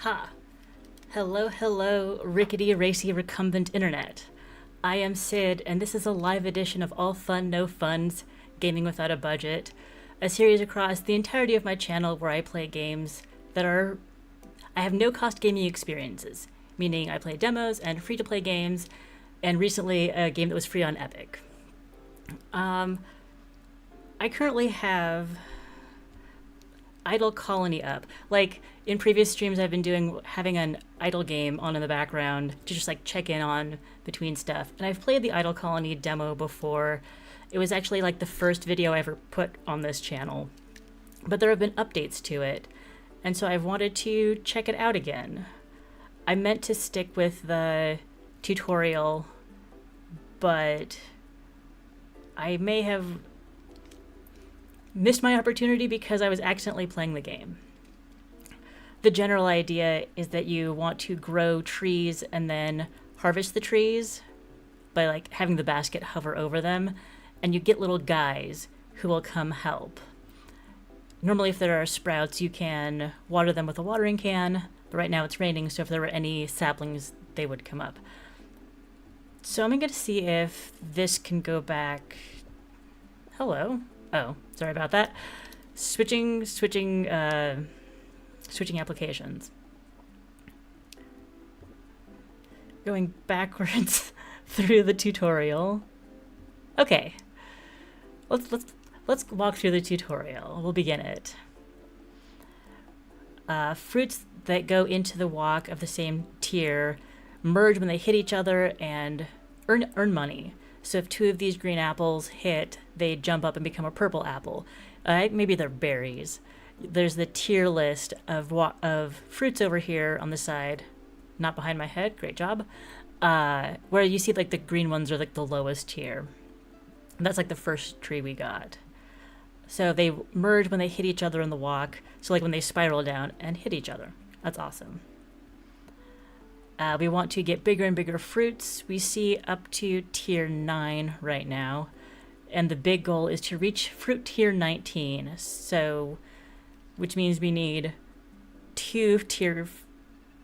Ha! Hello, hello, rickety, racy, recumbent internet. I am Sid, and this is a live edition of All Fun, No Funds, Gaming Without a Budget, a series across the entirety of my channel where I play games that are... I have no-cost gaming experiences, meaning I play demos and free-to-play games, and recently a game that was free on Epic. I currently have Idle Colony up. Like, in previous streams I've been having an idle game on in the background to just like check in on between stuff. And I've played the Idle Colony demo before. It was actually like the first video I ever put on this channel. But there have been updates to it, and so I've wanted to check it out again. I meant to stick with the tutorial, but I may have missed my opportunity because I was accidentally playing the game. The general idea is that you want to grow trees and then harvest the trees by like having the basket hover over them, and you get little guys who will come help. Normally if there are sprouts you can water them with a watering can, but right now it's raining, so if there were any saplings they would come up. So I'm going to see if this can go back. Hello. Oh, sorry about that. Switching applications. Going backwards through the tutorial. Okay. Let's walk through the tutorial. We'll begin it. Fruits that go into the walk of the same tier merge when they hit each other and earn money. So if two of these green apples hit, they jump up and become a purple apple. Maybe they're berries. There's the tier list of fruits over here on the side, not behind my head, great job, where you see like the green ones are like the lowest tier. That's like the first tree we got. So they merge when they hit each other in the walk, so like when they spiral down and hit each other. That's awesome. We want to get bigger and bigger fruits. We see up to tier 9 right now, and the big goal is to reach fruit tier 19, so which means we need 2 tier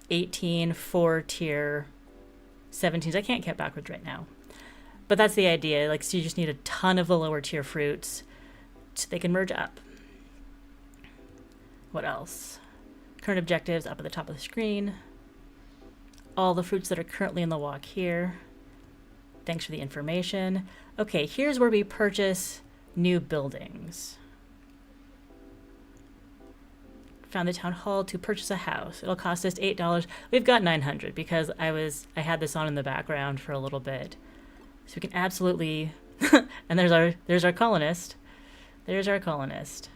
18, 4 tier 17s. I can't count backwards right now, but that's the idea. Like, so you just need a ton of the lower tier fruits so they can merge up. What else? Current objectives up at the top of the screen. All the fruits that are currently in the walk here. Thanks for the information. Okay, here's where we purchase new buildings. Found the town hall to purchase a house. It'll cost us $8. We've got $900 because I had this on in the background for a little bit. So we can absolutely and there's our colonist. There's our colonist.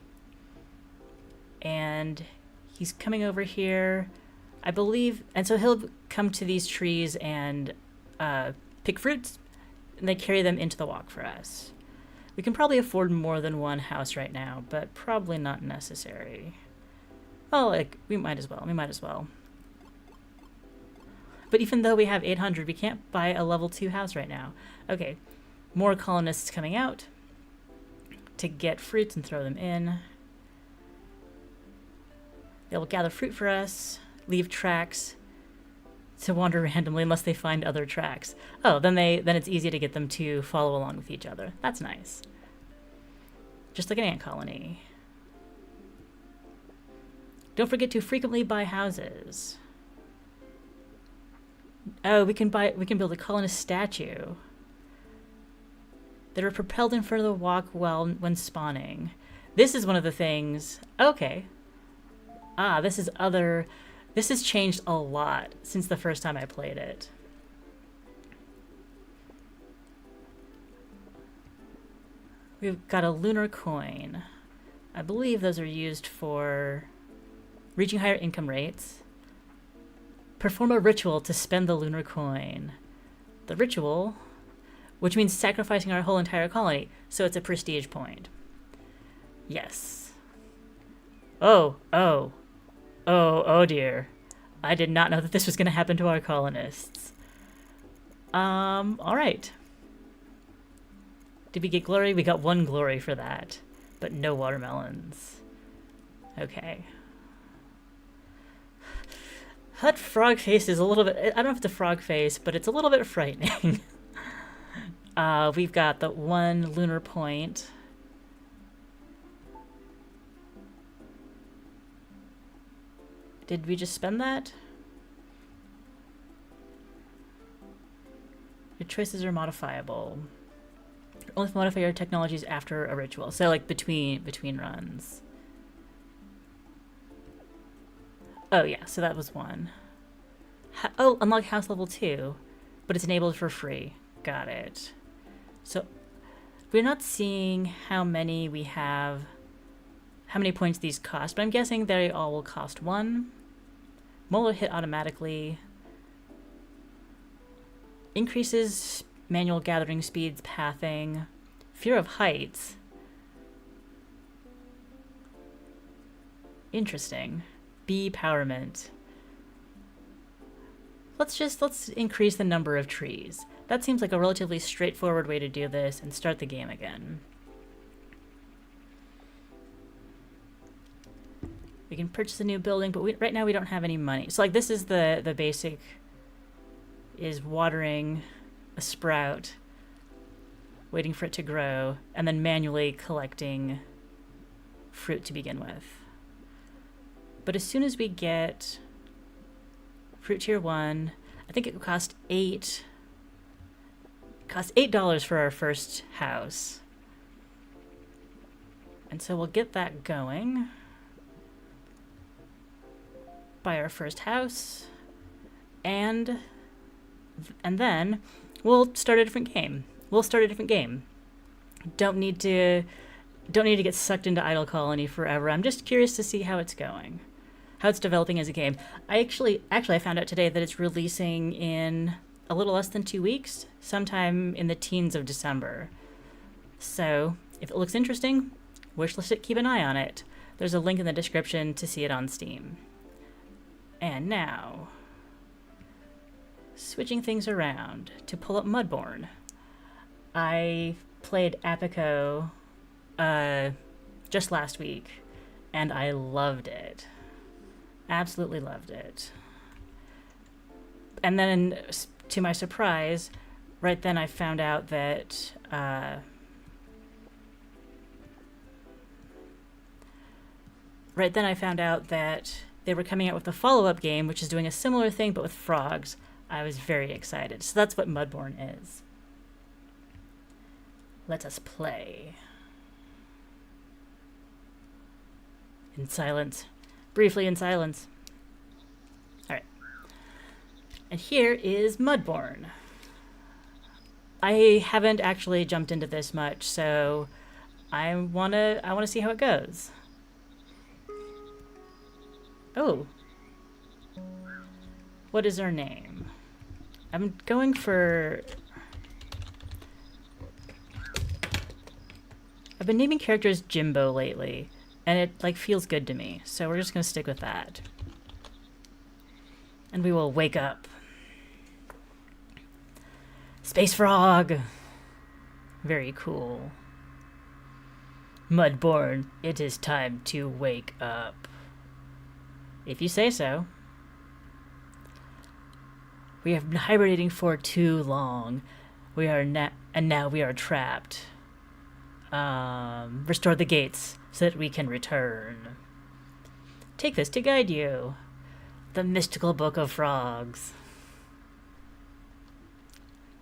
And he's coming over here, I believe, and so he'll come to these trees and pick fruits, and they carry them into the walk for us. We can probably afford more than one house right now, but probably not necessary. Well, like, we might as well. But even though we have 800, we can't buy a level 2 house right now. Okay, more colonists coming out to get fruits and throw them in. They will gather fruit for us, leave tracks to wander randomly unless they find other tracks. Oh, then it's easy to get them to follow along with each other. That's nice. Just like an ant colony. Don't forget to frequently buy houses. Oh, we can build a colonist statue. That are propelled in front of the walk when spawning. This is one of the things. Okay. This has changed a lot since the first time I played it. We've got a lunar coin. I believe those are used for reaching higher income rates. Perform a ritual to spend the lunar coin. The ritual, which means sacrificing our whole entire colony, so it's a prestige point. Yes. Oh dear. I did not know that this was going to happen to our colonists. Alright. Did we get glory? We got 1 glory for that, but no watermelons. Okay. That frog face is a little bit... I don't know if it's a frog face, but it's a little bit frightening. We've got the 1 lunar point. Did we just spend that? Your choices are modifiable. Only modify your technologies after a ritual. So like between runs. Oh yeah, so that was 1. Oh, unlock house level 2, but it's enabled for free. Got it. So we're not seeing how many we have, how many points these cost, but I'm guessing they all will cost 1. Molar hit automatically. Increases manual gathering speeds, pathing. Fear of heights. Interesting. Bee powerment. Let's increase the number of trees. That seems like a relatively straightforward way to do this and start the game again. We can purchase a new building, but right now we don't have any money. So like this is the basic, is watering a sprout, waiting for it to grow, and then manually collecting fruit to begin with. But as soon as we get fruit tier 1, I think it cost $8 for our first house. And so we'll get that going. Buy our first house, and then we'll start a different game. Don't need to get sucked into Idle Colony forever. I'm just curious to see how it's going, how it's developing as a game. I found out today that it's releasing in a little less than 2 weeks, sometime in the teens of December. So if it looks interesting, wishlist it, keep an eye on it. There's a link in the description to see it on Steam. And now, switching things around to pull up Mudborne. I played Apico just last week, and I loved it. Absolutely loved it. And then, to my surprise, right then I found out that they were coming out with a follow-up game, which is doing a similar thing, but with frogs. I was very excited. So that's what Mudborne is. Let us play. In silence. Briefly in silence. Alright. And here is Mudborne. I haven't actually jumped into this much, so I wanna see how it goes. Oh. What is her name? I'm going for... I've been naming characters Jimbo lately, and it like feels good to me, so we're just gonna stick with that. And we will wake up. Space Frog! Very cool. Mudborne, it is time to wake up. If you say so. We have been hibernating for too long. And now we are trapped. Restore the gates so that we can return. Take this to guide you. The Mystical Book of Frogs.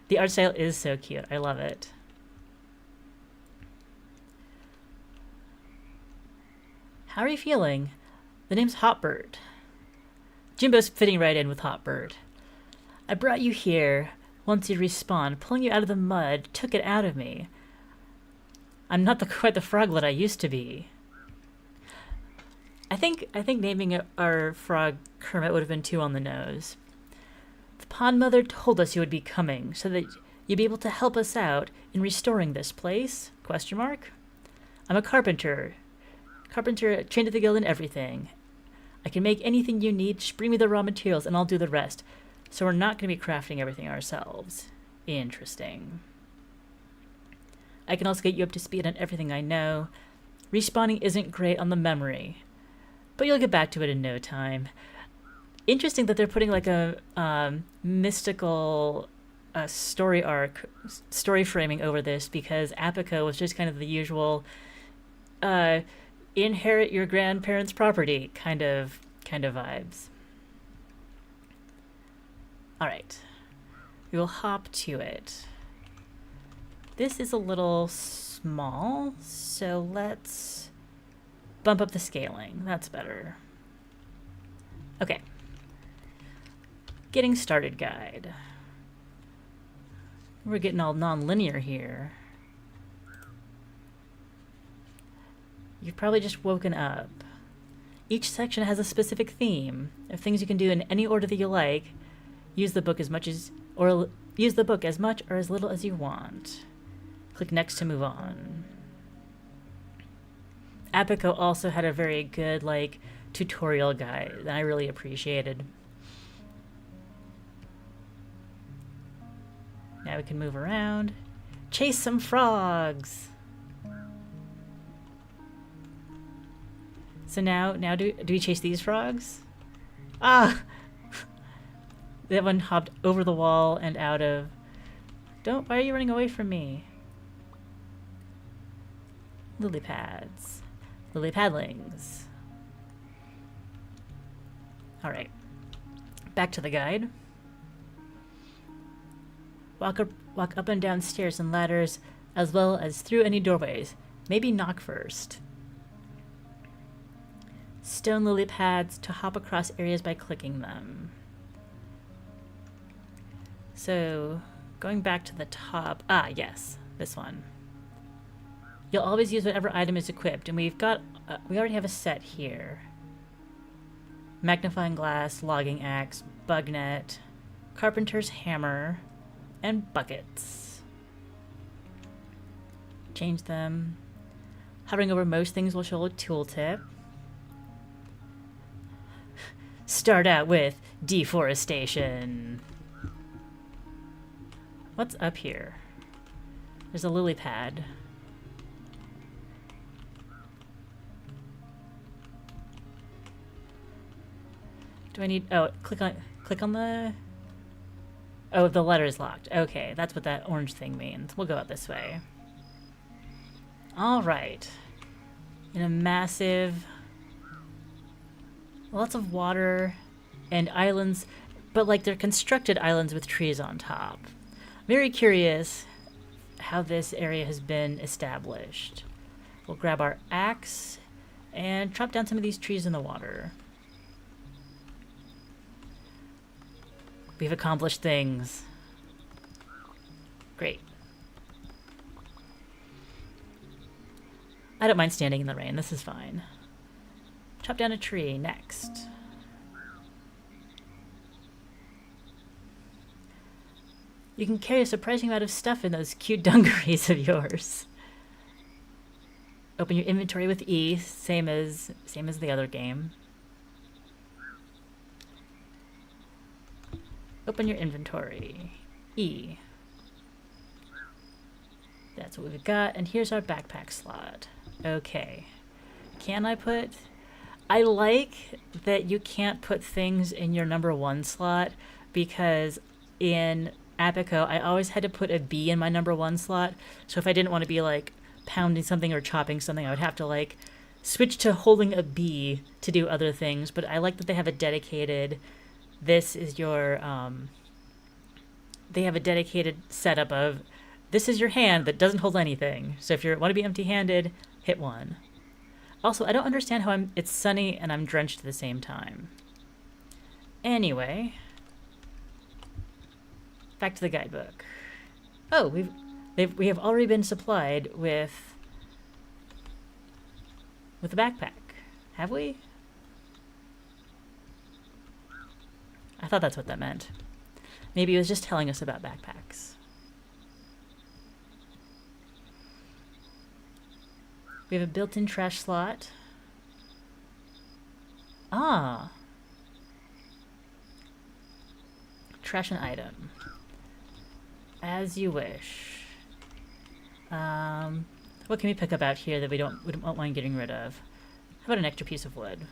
The art style is so cute. I love it. How are you feeling? The name's Hotbird. Jimbo's fitting right in with Hotbird. I brought you here. Once you respawned, pulling you out of the mud took it out of me. I'm not quite the froglet I used to be. I think naming our frog Kermit would have been too on the nose. The pond mother told us you would be coming, so that you'd be able to help us out in restoring this place? ? I'm a carpenter. Carpenter trained at the guild in everything. I can make anything you need. Just bring me the raw materials and I'll do the rest. So we're not going to be crafting everything ourselves. Interesting. I can also get you up to speed on everything I know. Respawning isn't great on the memory, but you'll get back to it in no time. Interesting that they're putting like a mystical story arc, story framing over this, because Apico was just kind of the usual inherit your grandparents' property kind of vibes. All right, we will hop to it. This is a little small, so let's bump up the scaling. That's better. Okay. Getting started guide. We're getting all non-linear here. You've probably just woken up. Each section has a specific theme of things you can do in any order that you like. Use the book as much or as little as you want. Click next to move on. Apico also had a very good like tutorial guide that I really appreciated. Now we can move around. Chase some frogs. So now do we chase these frogs? Ah! That one hopped over the wall and out of... Why are you running away from me? Lily pads. Lily padlings. Alright. Back to the guide. Walk up and down stairs and ladders, as well as through any doorways. Maybe knock first. Stone lily pads to hop across areas by clicking them. So, going back to the top. Ah, yes, this one. You'll always use whatever item is equipped, and we already have a set here. Magnifying glass, logging axe, bug net, carpenter's hammer, and buckets. Change them. Hovering over most things will show a tooltip. Start out with deforestation. What's up here? There's a lily pad. Do I need... Oh, click on the... Oh, the letter is locked. Okay, that's what that orange thing means. We'll go out this way. All right. In a massive... Lots of water and islands, but like they're constructed islands with trees on top. Very curious how this area has been established. We'll grab our axe and chop down some of these trees in the water. We've accomplished things. Great. I don't mind standing in the rain. This is fine. Chop down a tree. Next. You can carry a surprising amount of stuff in those cute dungarees of yours. Open your inventory with E, same as the other game. Open your inventory. E. That's what we've got, and here's our backpack slot. Okay. Can I put... I like that you can't put things in your #1 slot, because in Apico, I always had to put a B in my #1 slot. So if I didn't want to be like pounding something or chopping something, I would have to like switch to holding a B to do other things. But I like that they have a dedicated, this is your, they have a dedicated setup of, this is your hand that doesn't hold anything. So if you want to be empty-handed, hit 1. Also, I don't understand how it's sunny and I'm drenched at the same time. Anyway, back to the guidebook. Oh, we have already been supplied with a backpack. Have we? I thought that's what that meant. Maybe it was just telling us about backpacks. We have a built-in trash slot. Ah. Trash an item. As you wish. What can we pick up out here that we don't mind getting rid of? How about an extra piece of wood?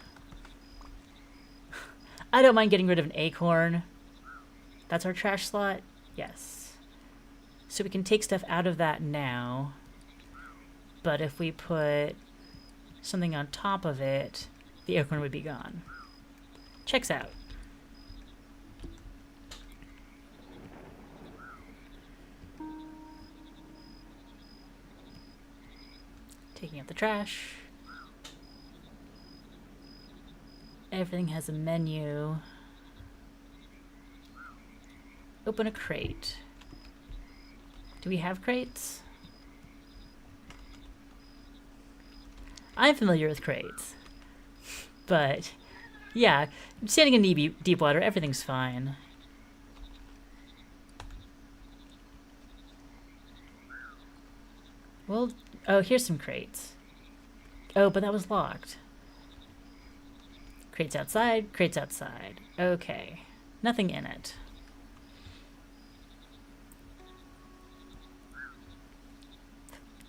I don't mind getting rid of an acorn. That's our trash slot? Yes. So we can take stuff out of that now. But if we put something on top of it, the acorn would be gone. Checks out. Taking out the trash. Everything has a menu. Open a crate. Do we have crates? I'm familiar with crates. But, yeah, standing in deep water, everything's fine. Well, oh, here's some crates. Oh, but that was locked. Crates outside, crates outside. Okay. Nothing in it.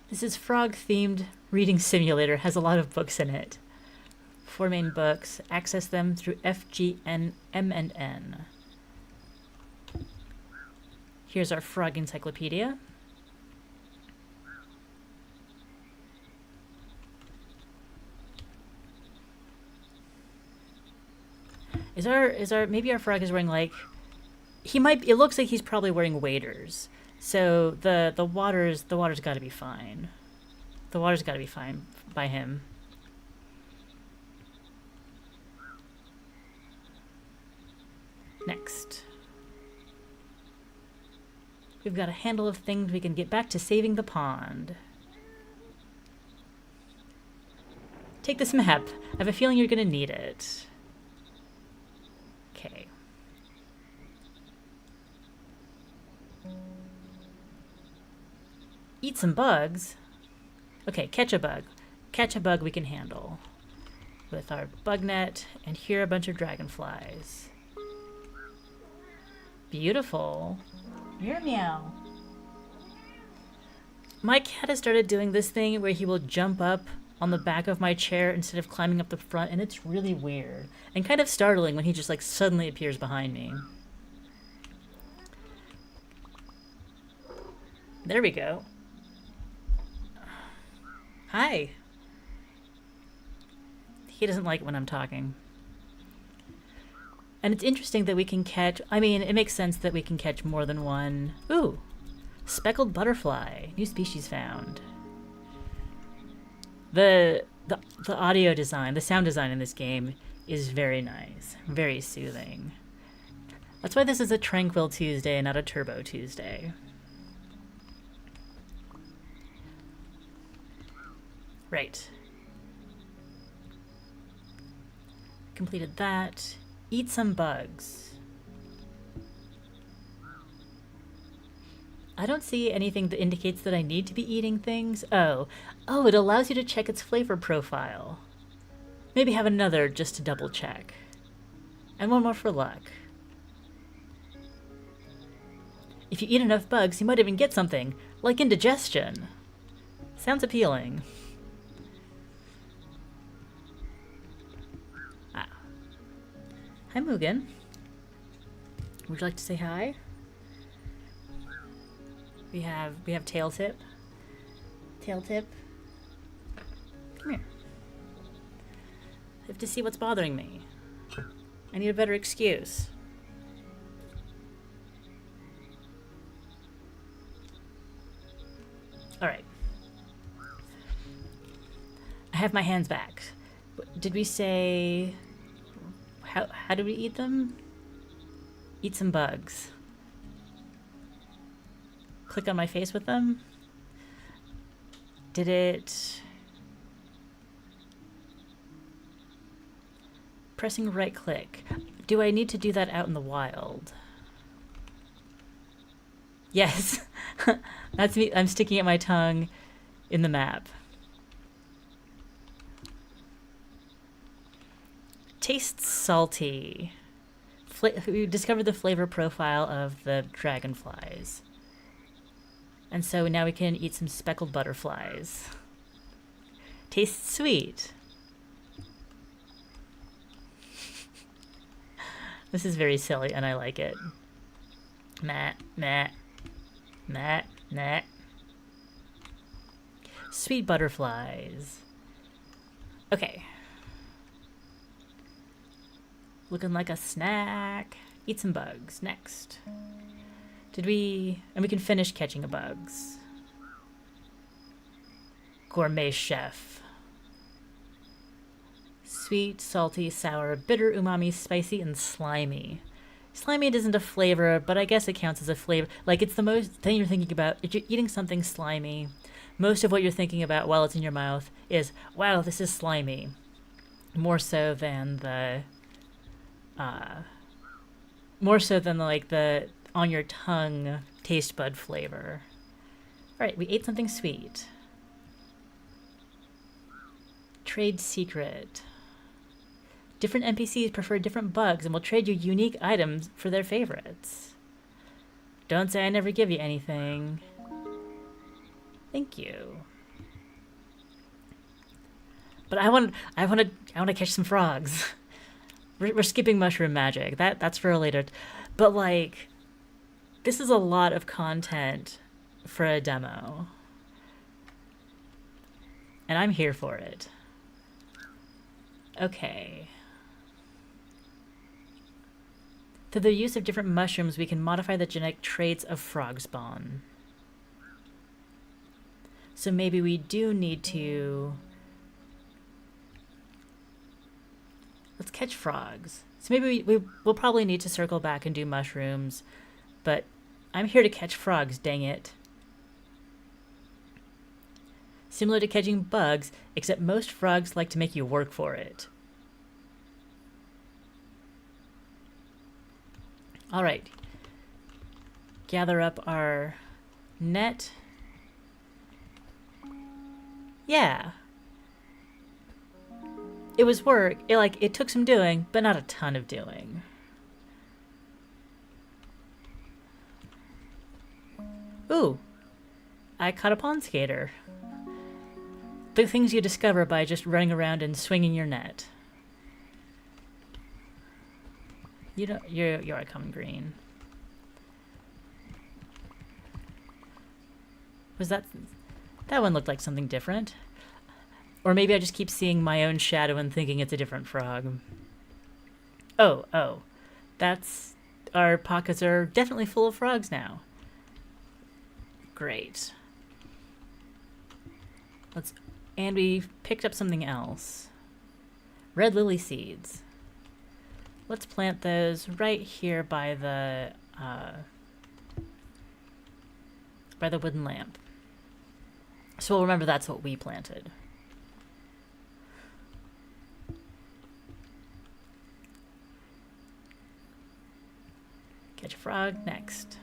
This is frog-themed reading simulator. Has a lot of books in it. 4 main books. Access them through F, G, N, M, and N. Here's our frog encyclopedia. Maybe our frog is wearing like, it looks like he's probably wearing waders. So the water's gotta be fine. The water's gotta be fine by him. Next. We've got a handle of things we can get back to saving the pond. Take this map. I have a feeling you're gonna need it. Okay. Eat some bugs. Okay, catch a bug. Catch a bug we can handle. With our bug net, and here are a bunch of dragonflies. Beautiful. Meow meow. My cat has started doing this thing where he will jump up on the back of my chair instead of climbing up the front, and it's really weird and kind of startling when he just like suddenly appears behind me. There we go. Hi. He doesn't like it when I'm talking. And it's interesting that we can catch, I mean, it makes sense that we can catch more than one. Ooh, speckled butterfly, new species found. The audio design, the sound design in this game is very nice, very soothing. That's why this is a Tranquil Tuesday and not a Turbo Tuesday. Right. Completed that. Eat some bugs. I don't see anything that indicates that I need to be eating things. Oh, it allows you to check its flavor profile. Maybe have another just to double check. And one more for luck. If you eat enough bugs, you might even get something, like indigestion. Sounds appealing. Ah. Hi, Mugen. Would you like to say hi? We have Tail Tip. Tail Tip. Come here. I have to see what's bothering me. I need a better excuse. All right. I have my hands back. Did we say how do we eat them? Eat some bugs. Click on my face with them? Did it... Pressing right click. Do I need to do that out in the wild? Yes. That's me. I'm sticking out my tongue in the map. Tastes salty. We discovered the flavor profile of the dragonflies. And so now we can eat some speckled butterflies. Tastes sweet. This is very silly, and I like it. Meh, meh, meh, meh. Sweet butterflies. Okay. Looking like a snack. Eat some bugs. Next. And we can finish catching the bugs. Gourmet chef. Sweet, salty, sour, bitter, umami, spicy, and slimy. Slimy isn't a flavor, but I guess it counts as a flavor. Like, it's the most thing you're thinking about. If you're eating something slimy, most of what you're thinking about while it's in your mouth is, wow, this is slimy. More so than like the on your tongue taste bud flavor. All right, we ate something sweet. Trade secret. Different NPCs prefer different bugs and will trade you unique items for their favorites. Don't say I never give you anything. Thank you. But I want to catch some frogs. We're skipping mushroom magic. That's for later. But like, this is a lot of content for a demo. And I'm here for it. Okay. Through the use of different mushrooms, we can modify the genetic traits of frog spawn. So maybe we do need to... Let's catch frogs. So maybe we'll probably need to circle back and do mushrooms, but I'm here to catch frogs, dang it. Similar to catching bugs, except most frogs like to make you work for it. All right. Gather up our net. Yeah. It was work. It took some doing, but not a ton of doing. Ooh. I caught a pond skater. The things you discover by just running around and swinging your net. You're a common green. Was that one looked like something different? Or maybe I just keep seeing my own shadow and thinking it's a different frog. Oh. Our pockets are definitely full of frogs now. Great. And we picked up something else. Red lily seeds. Let's plant those right here by the wooden lamp. So we'll remember that's what we planted. Catch a frog next.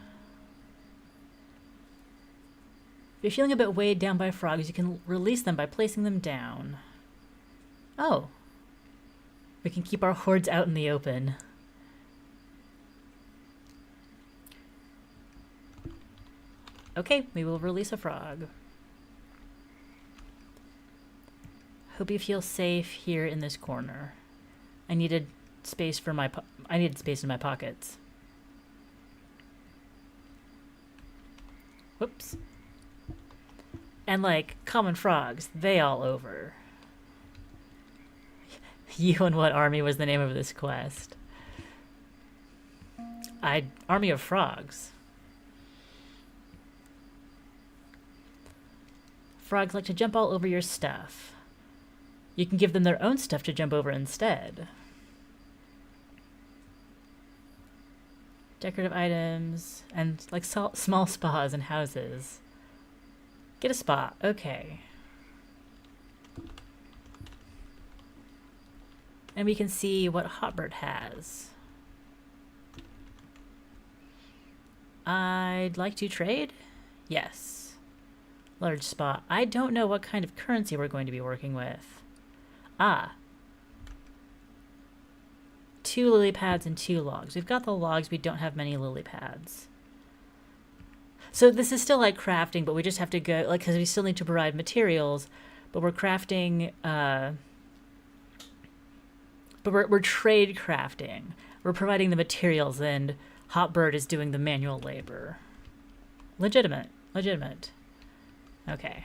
If you're feeling a bit weighed down by frogs, you can release them by placing them down. Oh. We can keep our hordes out in the open. Okay, we will release a frog. Hope you feel safe here in this corner. I needed space in my pockets. Whoops. And like common frogs, they all over. You and What Army was the name of this quest? Army of Frogs. Frogs like to jump all over your stuff. You can give them their own stuff to jump over instead. Decorative items and like small spas and houses. Get a spa. Okay. And we can see what Hotbird has. I'd like to trade? Yes. Large spa. I don't know what kind of currency we're going to be working with. Ah. 2 lily pads and 2 logs. We've got the logs, we don't have many lily pads. So this is still like crafting, but we just have to go, like, because we still need to provide materials, but we're crafting, but we're trade crafting. We're providing the materials and Hotbird is doing the manual labor. Legitimate. Legitimate. Okay.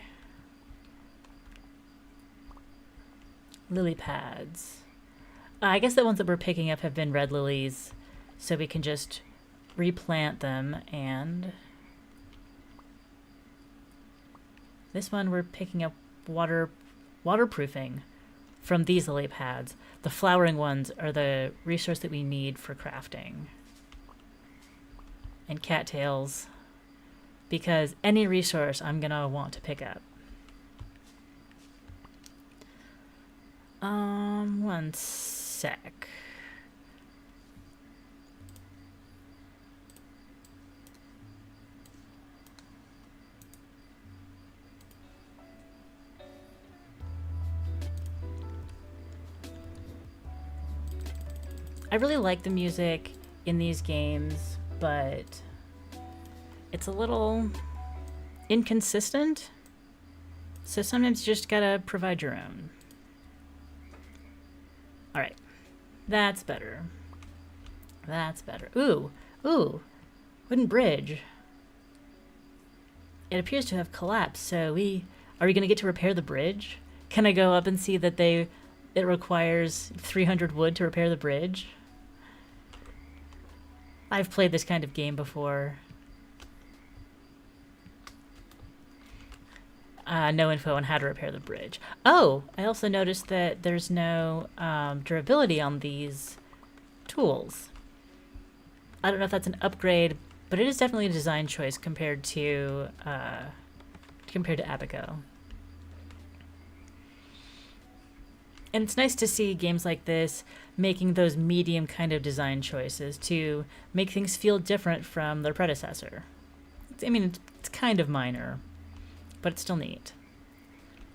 Lily pads. I guess the ones that we're picking up have been red lilies, so we can just replant them. And this one we're picking up waterproofing from these lily pads. The flowering ones are the resource that we need for crafting. And cattails, because any resource I'm gonna want to pick up. One sec. I really like the music in these games, but it's a little inconsistent. So sometimes you just gotta provide your own. All right, that's better. That's better. Ooh, wooden bridge. It appears to have collapsed. So are we gonna get to repair the bridge? Can I go up and see that it requires 300 wood to repair the bridge? I've played this kind of game before. No info on how to repair the bridge. Oh, I also noticed that there's no durability on these tools. I don't know if that's an upgrade, but it is definitely a design choice compared to Abaco. And it's nice to see games like this making those medium kind of design choices to make things feel different from their predecessor. I mean, it's kind of minor, but it's still neat.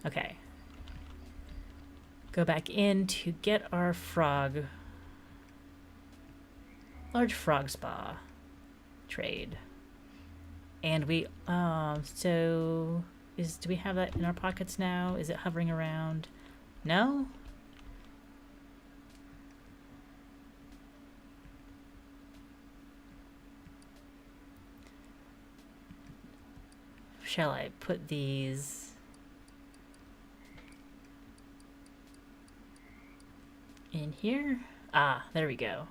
Okay. Go back in to get our frog. Large frog spa. Trade. And we, do we have that in our pockets now? Is it hovering around? No? Shall I put these in here? Ah, there we go.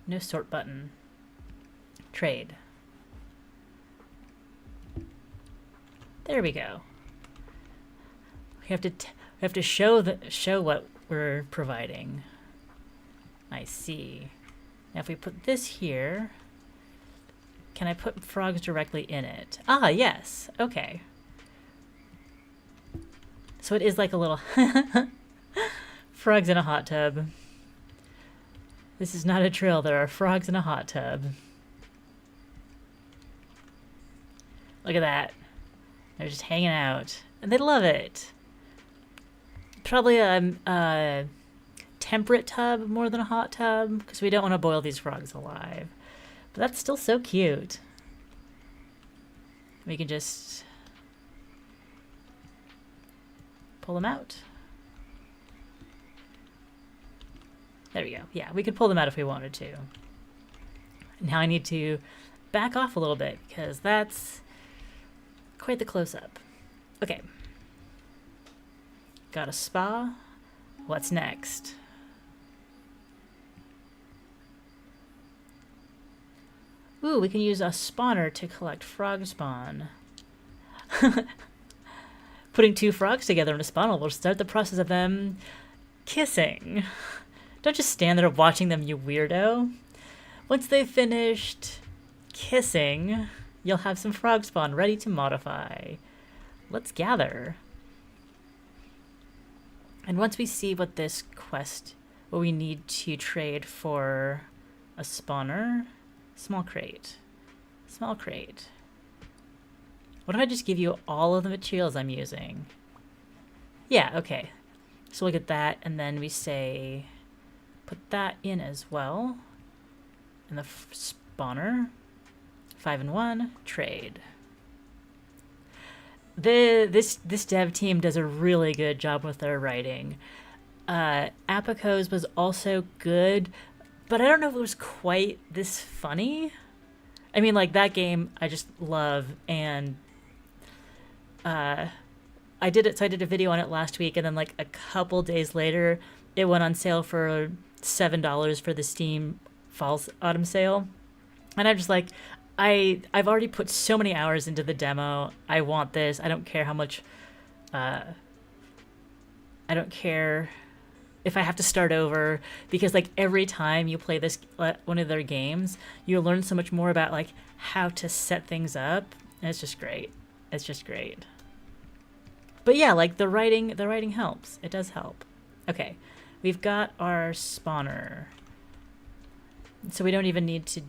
No sort button. Trade. There we go. We have to show what we're providing. I see. Now if we put this here, can I put frogs directly in it? Ah, yes. Okay. So it is like a little frogs in a hot tub. This is not a drill. There are frogs in a hot tub. Look at that. They're just hanging out. And they love it. Probably a temperate tub more than a hot tub, because we don't want to boil these frogs alive. But that's still so cute. We can just pull them out. There we go. Yeah, we could pull them out if we wanted to. Now I need to back off a little bit because that's quite the close-up. Okay. Got a spa. What's next? Ooh, we can use a spawner to collect frog spawn. Putting two frogs together in a spawn will start the process of them kissing. Don't just stand there watching them, you weirdo. Once they've finished kissing, you'll have some frog spawn ready to modify. Let's gather. And once we see what we need to trade for a spawner, small crate. Small crate. What if I just give you all of the materials I'm using? Yeah, okay. So look at that, and then we say, put that in as well. And the spawner, 5 and 1, trade. This dev team does a really good job with their writing. Apico's was also good, but I don't know if it was quite this funny. I mean, like, that game I just love, and I did it. So I did a video on it last week, and then like a couple days later, it went on sale for $7 for the Steam Fall Autumn sale, and I'm just like, I've already put so many hours into the demo. I want this. I don't care how much. I don't care if I have to start over, because like every time you play this one of their games, you learn so much more about like how to set things up, and it's just great. It's just great. But yeah, like the writing helps. It does help. Okay, we've got our spawner, so we don't even need to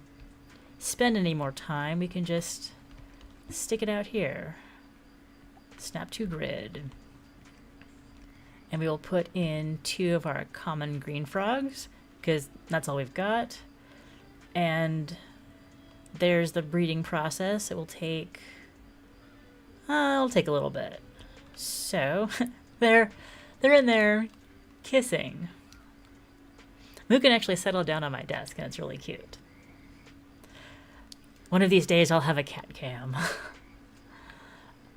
spend any more time. We can just stick it out here. Snap to grid. And we will put in 2 of our common green frogs, because that's all we've got. And there's the breeding process. It will take... it'll take a little bit. So, they're in there kissing. Moo can actually settle down on my desk, and it's really cute. One of these days I'll have a cat cam.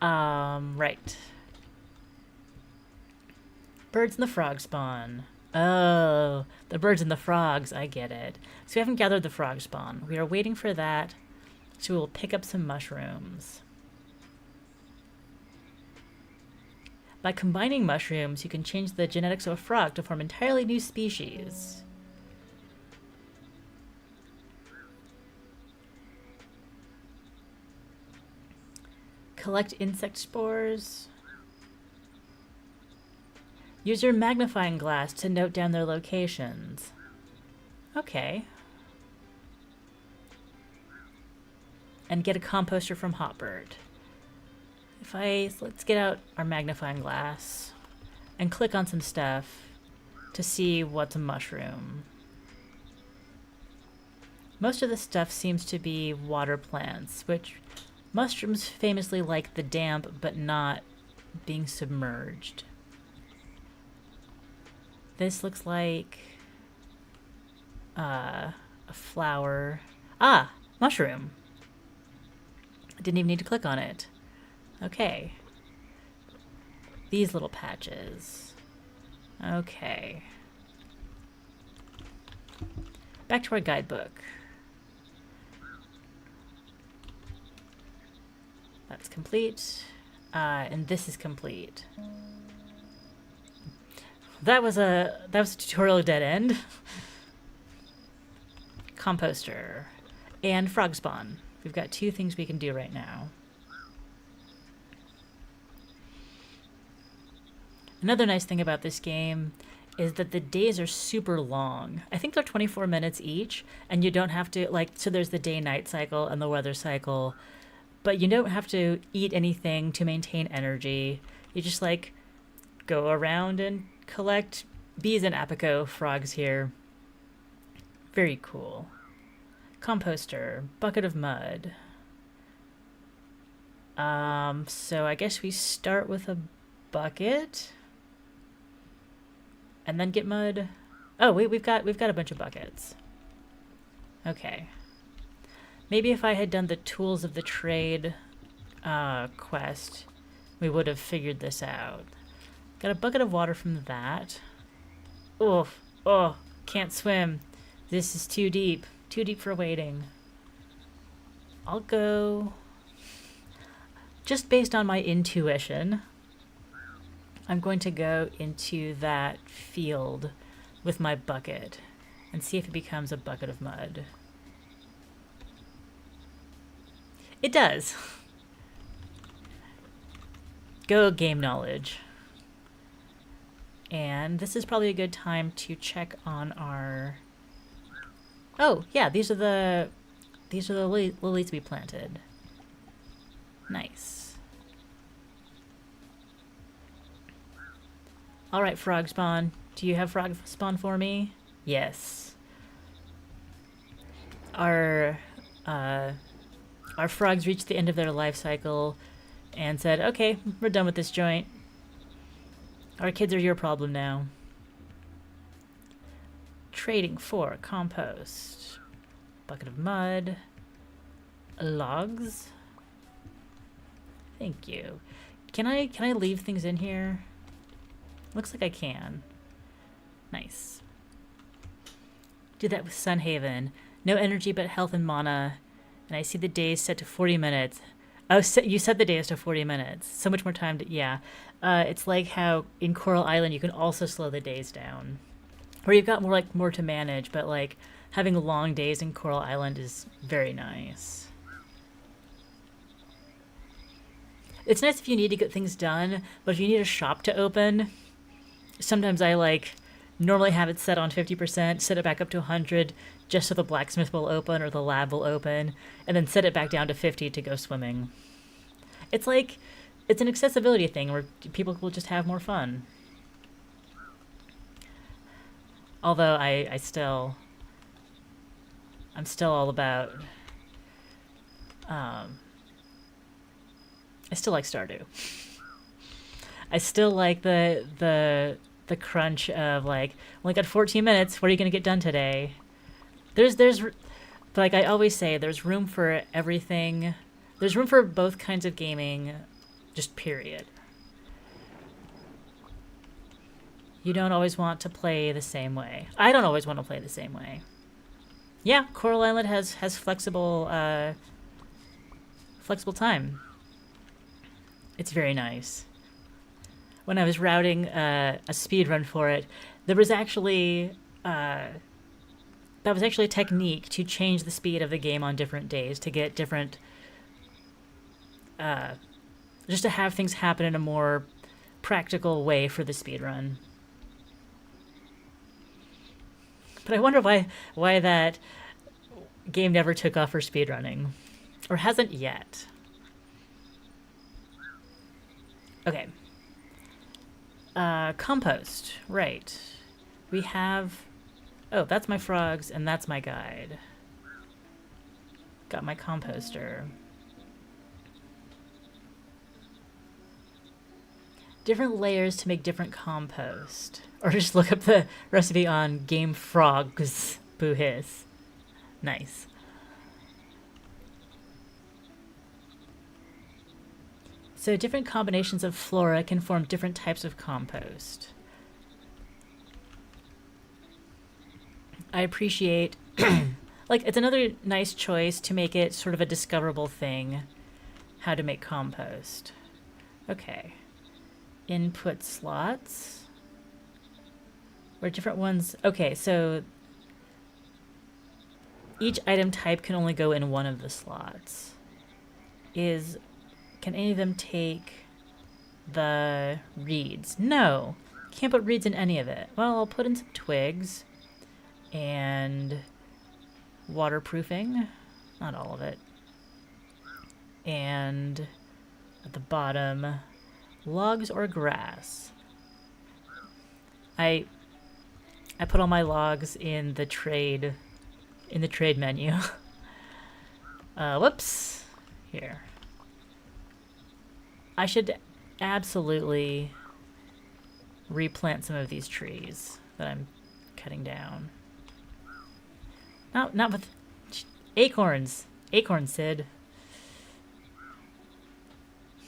Right. Birds and the frog spawn. Oh, the birds and the frogs, I get it. So we haven't gathered the frog spawn. We are waiting for that, so we will pick up some mushrooms. By combining mushrooms, you can change the genetics of a frog to form entirely new species. Collect insect spores. Use your magnifying glass to note down their locations. Okay. And get a composter from Hotbird. Let's get out our magnifying glass and click on some stuff to see what's a mushroom. Most of the stuff seems to be water plants, which mushrooms famously like the damp but not being submerged. This looks like a flower. Ah, mushroom. I didn't even need to click on it. Okay. These little patches. Okay. Back to our guidebook. That's complete. And this is complete. That was a tutorial dead end. Composter. And frog spawn. We've got 2 things we can do right now. Another nice thing about this game is that the days are super long. I think they're 24 minutes each, and you don't have to, like, so there's the day-night cycle and the weather cycle, but you don't have to eat anything to maintain energy. You just, like, go around and collect bees and apico frogs here. Very cool. Composter, bucket of mud. So I guess we start with a bucket and then get mud. Oh, we've got a bunch of buckets. Okay. Maybe if I had done the tools of the trade quest, we would have figured this out. Got a bucket of water from that. Oh, can't swim. This is too deep. Too deep for wading. I'll go... Just based on my intuition, I'm going to go into that field with my bucket and see if it becomes a bucket of mud. It does. Go game knowledge. And this is probably a good time to check on our... Oh, yeah, these are the lilies we planted. Nice. All right, frog spawn. Do you have frog spawn for me? Yes. Our frogs reached the end of their life cycle and said, okay, we're done with this joint. Our kids are your problem now. Trading for compost. Bucket of mud. Logs. Thank you. Can I leave things in here? Looks like I can. Nice. Do that with Sunhaven. No energy but health and mana. And I see the days set to 40 minutes. Oh, you set the days to 40 minutes. So much more time to... Yeah. It's like how in Coral Island you can also slow the days down. Where you've got more to manage, but like having long days in Coral Island is very nice. It's nice if you need to get things done, but if you need a shop to open, sometimes I normally have it set on 50%, set it back up to 100 just so the blacksmith will open or the lab will open, and then set it back down to 50 to go swimming. It's an accessibility thing where people will just have more fun. Although I'm still all about, I still like Stardew. I still like the crunch of only got 14 minutes. What are you going to get done today? There's like I always say, there's room for everything. There's room for both kinds of gaming, just period. You don't always want to play the same way. I don't always want to play the same way. Yeah, Coral Island has flexible time. It's very nice. When I was routing a speed run for it, there was actually a technique to change the speed of the game on different days to get different, just to have things happen in a more practical way for the speed run. But I wonder why that game never took off for speedrunning. Or hasn't yet. Okay. Compost. Right. We have... Oh, that's my frogs, and that's my guide. Got my composter. Different layers to make different compost. Or just look up the recipe on Game Frogs. Boo hiss. Nice. So different combinations of flora can form different types of compost. I appreciate... it's another nice choice to make it sort of a discoverable thing. How to make compost. Okay. Input slots. Or different ones. Okay, so each item type can only go in one of the slots. Can any of them take the reeds? No, can't put reeds in any of it. Well, I'll put in some twigs and waterproofing, not all of it. And at the bottom, logs or grass. I put all my logs in the trade menu. Whoops. Here. I should absolutely replant some of these trees that I'm cutting down. Not with acorns. Acorn, Sid.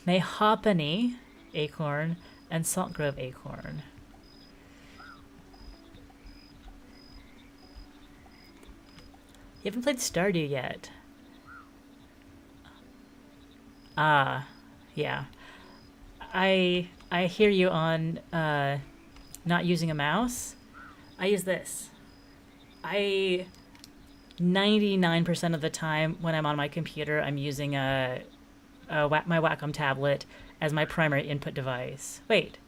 Mahopany acorn and Saltgrove acorn. You haven't played Stardew yet. Yeah. I hear you on not using a mouse. I use this. 99% of the time when I'm on my computer, I'm using my Wacom tablet as my primary input device. Wait.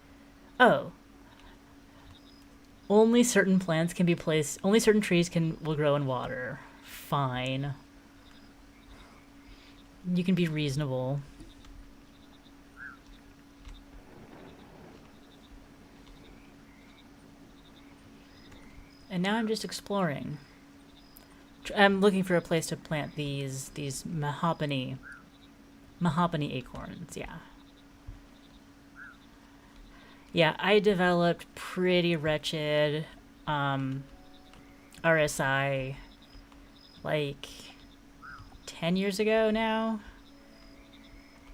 Oh. Only certain plants can be placed. Only certain trees will grow in water. Fine. You can be reasonable. And now I'm just exploring. I'm looking for a place to plant these mahopany acorns, yeah. Yeah, I developed pretty wretched RSI like 10 years ago now.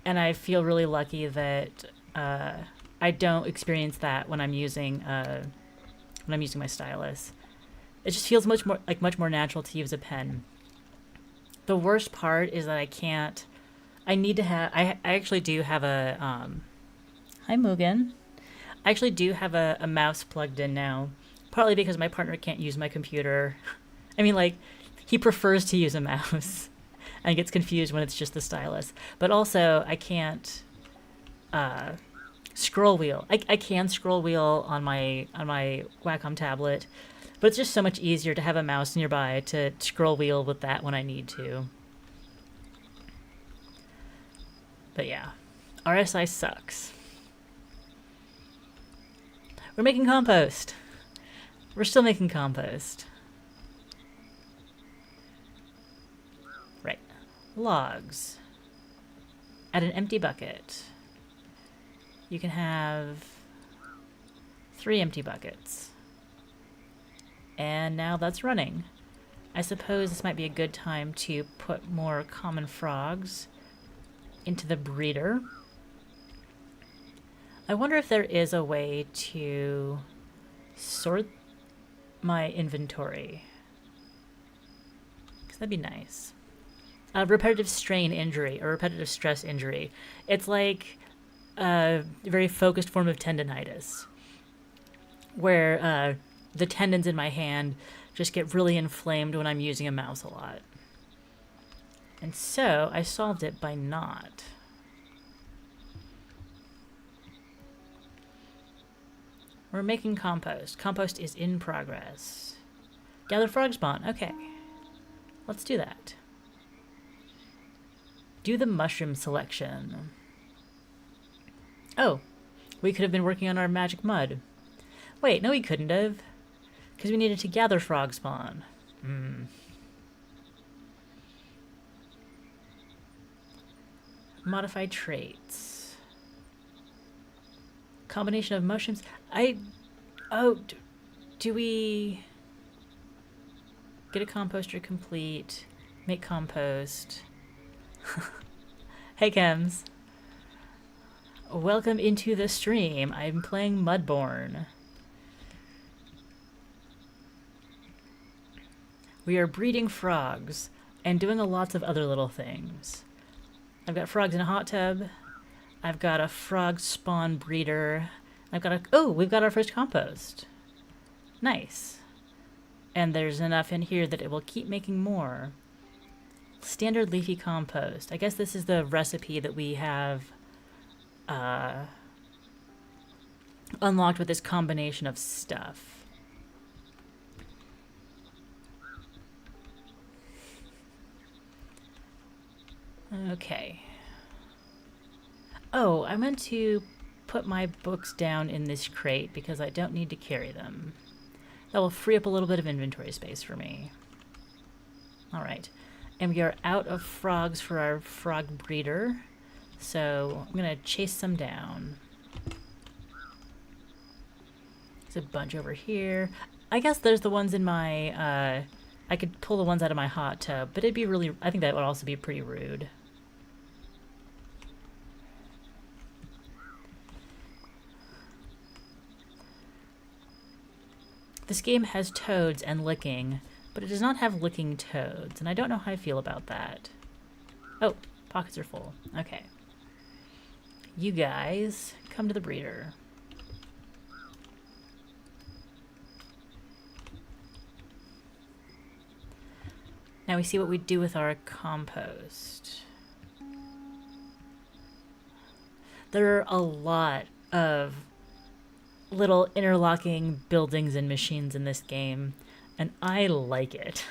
And I feel really lucky that I don't experience that when I'm using my stylus. It just feels much more natural to use a pen. The worst part is that I can't. I need to have. I actually do have a. Hi, Mugen. I actually do have a mouse plugged in now, partly because my partner can't use my computer. I mean, like, he prefers to use a mouse and gets confused when it's just the stylus. But also, I can't scroll wheel. I can scroll wheel on my Wacom tablet, but it's just so much easier to have a mouse nearby to scroll wheel with that when I need to. But yeah, RSI sucks. We're making compost. We're still making compost. Right. Logs. Add an empty bucket. You can have 3 empty buckets. And now that's running. I suppose this might be a good time to put more common frogs into the breeder. I wonder if there is a way to sort my inventory. Because that'd be nice. Repetitive strain injury or repetitive stress injury. It's like a very focused form of tendinitis, where the tendons in my hand just get really inflamed when I'm using a mouse a lot. And so I solved it by not. We're making compost. Compost is in progress. Gather frog spawn. Okay. Let's do that. Do the mushroom selection. Oh, we could have been working on our magic mud. Wait, no we couldn't have. Because we needed to gather frog spawn. Modify traits. Combination of mushrooms. Do we get a composter complete? Make compost. Hey Chems. Welcome into the stream. I'm playing Mudborne. We are breeding frogs and doing lots of other little things. I've got frogs in a hot tub. I've got a frog spawn breeder. I've got we've got our first compost. Nice. And there's enough in here that it will keep making more. Standard leafy compost. I guess this is the recipe that we have unlocked with this combination of stuff. Okay. Oh, I meant to put my books down in this crate because I don't need to carry them. That will free up a little bit of inventory space for me. Alright. And we are out of frogs for our frog breeder. So I'm going to chase some down. There's a bunch over here. I guess there's the ones in my... I could pull the ones out of my hot tub, but it'd be really... I think that would also be pretty rude. This game has toads and licking, but it does not have licking toads, and I don't know how I feel about that. Oh, pockets are full. Okay. You guys, come to the breeder. Now we see what we do with our compost. There are a lot of little interlocking buildings and machines in this game, and I like it.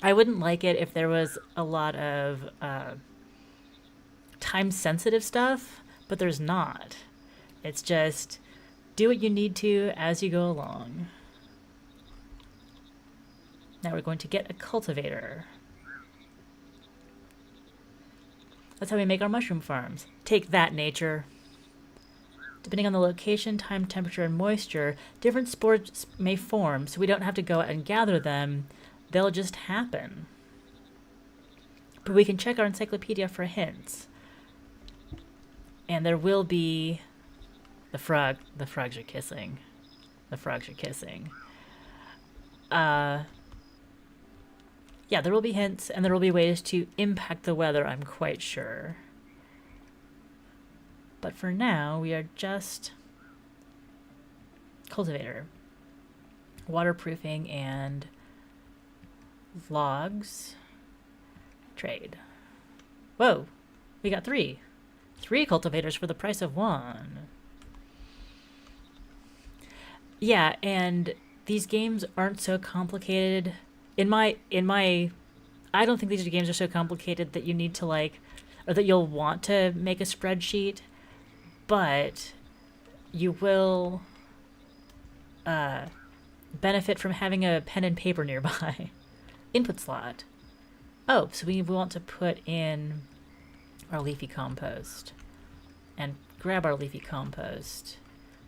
I wouldn't like it if there was a lot of time-sensitive stuff, but there's not. It's just do what you need to as you go along. Now we're going to get a cultivator. That's how we make our mushroom farms. Take that, nature. Depending on the location, time, temperature, and moisture, different spores may form, so we don't have to go out and gather them. They'll just happen. But we can check our encyclopedia for hints. And there will be... The frogs are kissing. The frogs are kissing. Yeah, there will be hints, and there will be ways to impact the weather, I'm quite sure. But for now, we are just cultivator, waterproofing, and logs. Trade. Whoa, we got 3. 3 cultivators for the price of 1. Yeah, and these games aren't so complicated. I don't think these games are so complicated that you need to or that you'll want to make a spreadsheet. But you will benefit from having a pen and paper nearby. Input slot. Oh, so we want to put in our leafy compost. And grab our leafy compost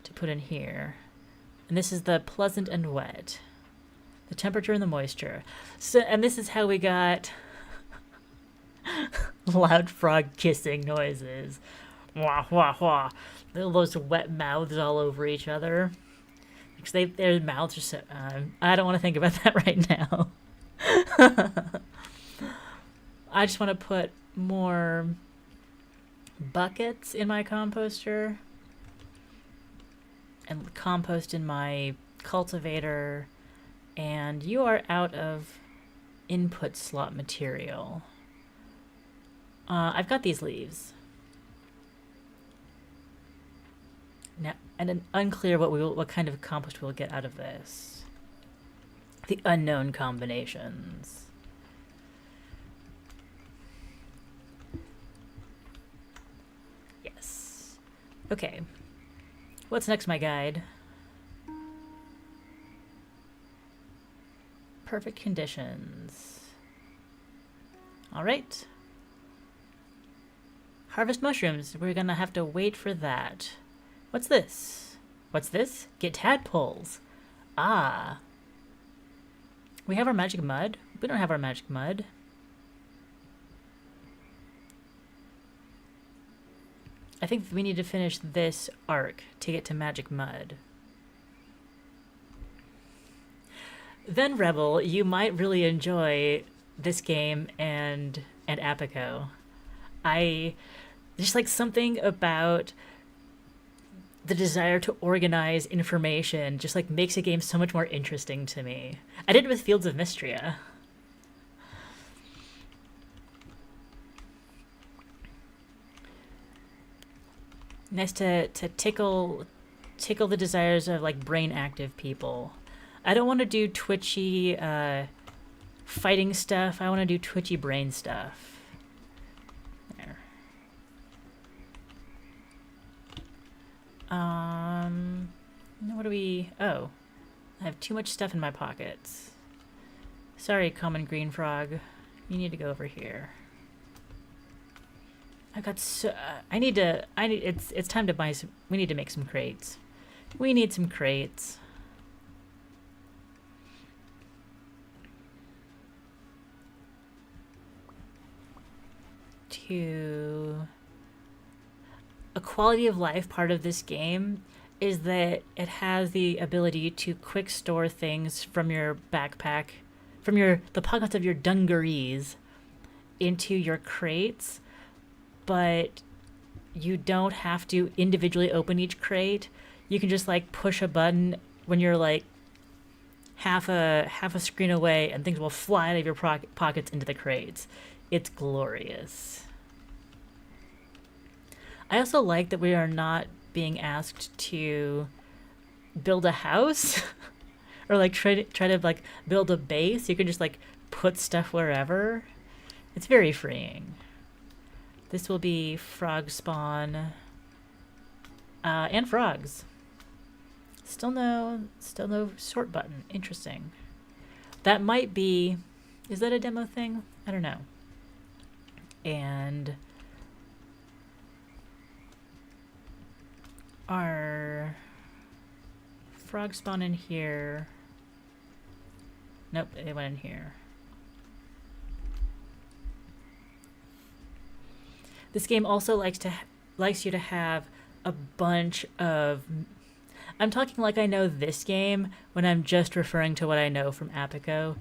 to put in here. And this is the pleasant and wet. The temperature and the moisture. So, and this is how we got loud frog kissing noises. Wah, wah, wah. Those wet mouths all over each other. Because their mouths are so... I don't want to think about that right now. I just want to put more buckets in my composter. And compost in my cultivator. And you are out of input slot material. I've got these leaves. Now, and unclear what kind of compost we'll get out of this. The unknown combinations. Yes. Okay. What's next, my guide? Perfect conditions. All right. Harvest mushrooms. We're gonna have to wait for that. What's this? What's this? Get tadpoles. Ah. We have our magic mud. We don't have our magic mud. I think we need to finish this arc to get to magic mud. Then, Rebel, you might really enjoy this game and Apico. There's something about the desire to organize information just makes a game so much more interesting to me. I did it with Fields of Mystria. Nice to tickle the desires of brain active people. I don't want to do twitchy fighting stuff. I want to do twitchy brain stuff. There. What do we... Oh. I have too much stuff in my pockets. Sorry, common green frog. You need to go over here. I've got so... It's time to buy some... We need to make some crates. We need some crates. A quality of life part of this game is that it has the ability to quick store things from your backpack, from the pockets of your dungarees into your crates, but you don't have to individually open each crate. You can just push a button when you're half a screen away, and things will fly out of your pockets into the crates. It's glorious. I also like that we are not being asked to build a house or try to build a base. You can just put stuff wherever. It's very freeing. This will be frog spawn and frogs. Still no sort button. Interesting. That might be... Is that a demo thing? I don't know. And Our frogs spawn in here. Nope, they went in here. This game also likes you to have a bunch of... I'm talking like I know this game when I'm just referring to what I know from Apico,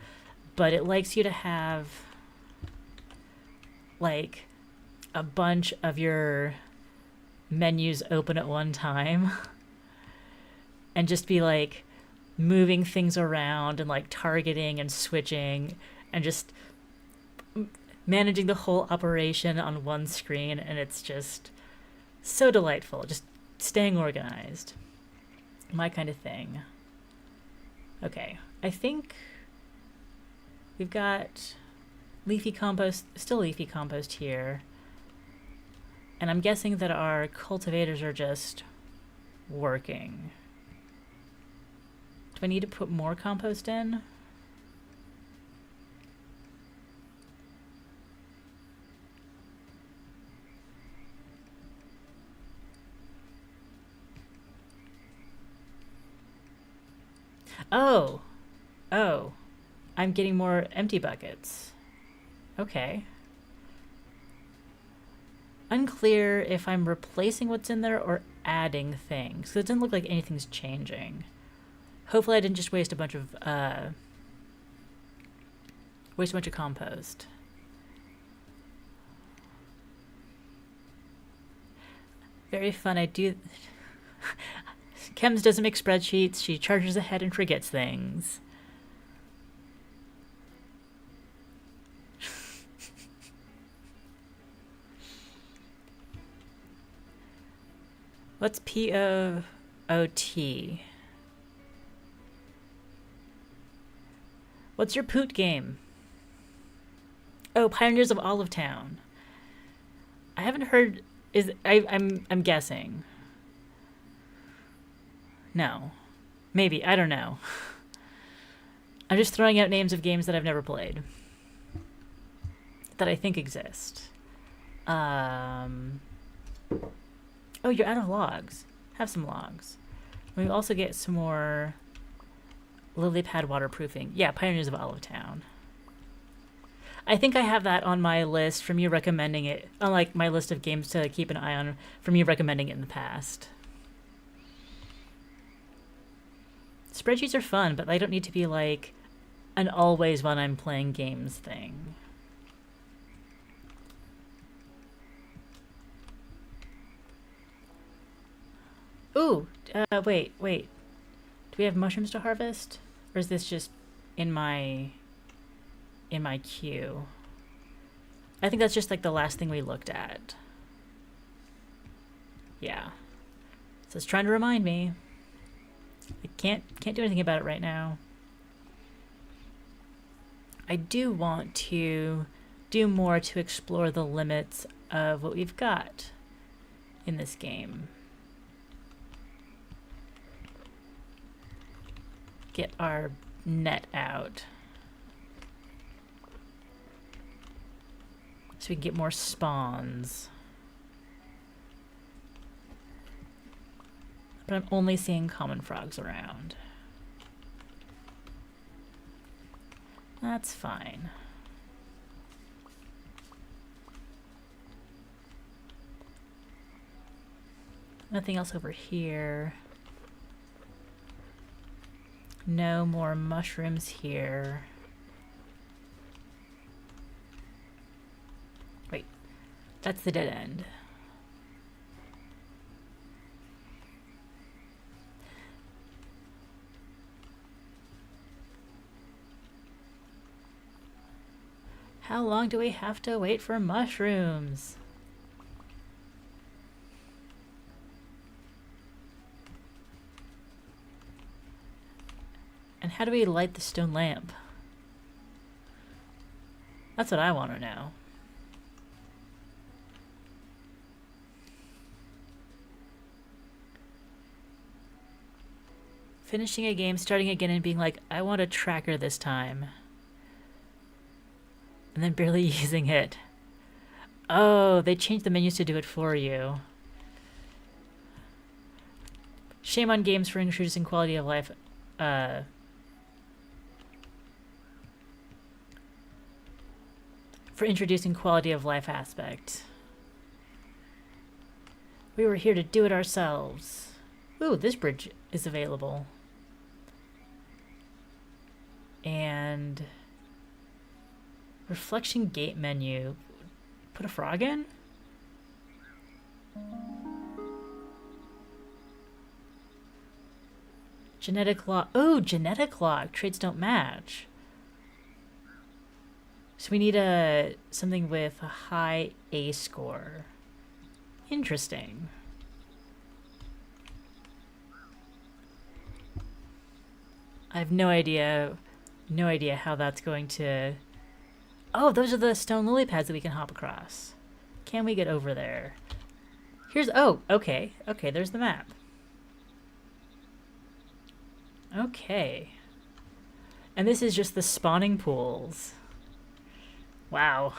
but it likes you to have like a bunch of your menus open at one time and just be like moving things around and like targeting and switching and just managing the whole operation on one screen, and it's just so delightful, just staying organized. My kind of thing. Okay, I think we've got leafy compost, still leafy compost here. And I'm guessing that our cultivators are just working. Do I need to put more compost in? Oh, I'm getting more empty buckets. Okay. Unclear if I'm replacing what's in there or adding things, because it doesn't look like anything's changing. Hopefully I didn't just waste a bunch of compost. Very fun. I do... Chems doesn't make spreadsheets. She charges ahead and forgets things. What's P-O-O-T? What's your poot game? Oh, Pioneers of Olive Town. I haven't heard... I'm guessing. No. Maybe. I don't know. I'm just throwing out names of games that I've never played. That I think exist. Oh, you're out of logs. Have some logs. We also get some more lily pad waterproofing. Yeah, Pioneers of Olive Town. I think I have that on my list from you recommending it. On like my list of games to keep an eye on from you recommending it in the past. Spreadsheets are fun, but they don't need to be like an always when I'm playing games thing. Ooh, wait. Do we have mushrooms to harvest? Or is this just in my queue? I think that's just like the last thing we looked at. Yeah. So it's trying to remind me. I can't do anything about it right now. I do want to do more to explore the limits of what we've got in this game. Get our net out so we can get more spawns. But I'm only seeing common frogs around. That's fine. Nothing else over here. No more mushrooms here. Wait, that's the dead end. How long do we have to wait for mushrooms? And how do we light the stone lamp? That's what I want to know. Finishing a game, starting again, and being like, I want a tracker this time. And then barely using it. Oh, they changed the menus to do it for you. Shame on games for introducing quality of life. For introducing quality of life aspect. We were here to do it ourselves. Ooh, this bridge is available. And reflection gate menu. Put a frog in? Genetic lock. Oh, genetic lock. Traits don't match. So we need something with a high A score. Interesting. I have no idea how that's going to... Oh, those are the stone lily pads that we can hop across. Can we get over there? Here's... Oh, okay. Okay, there's the map. Okay. And this is just the spawning pools. Wow.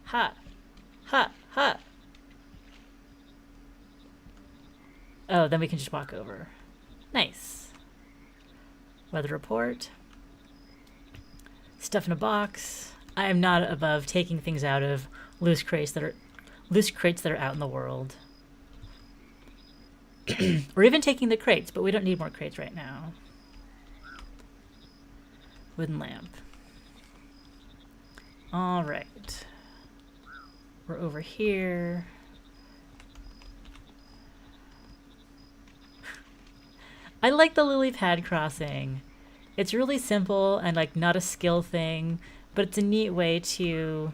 Ha! Ha! Ha! Oh, then we can just walk over. Nice. Weather report. Stuff in a box. I am not above taking things out of loose crates that are out in the world. Or even taking the crates, but we don't need more crates right now. Wooden lamp. All right. We're over here. I like the lily pad crossing. It's really simple and like not a skill thing, but it's a neat way to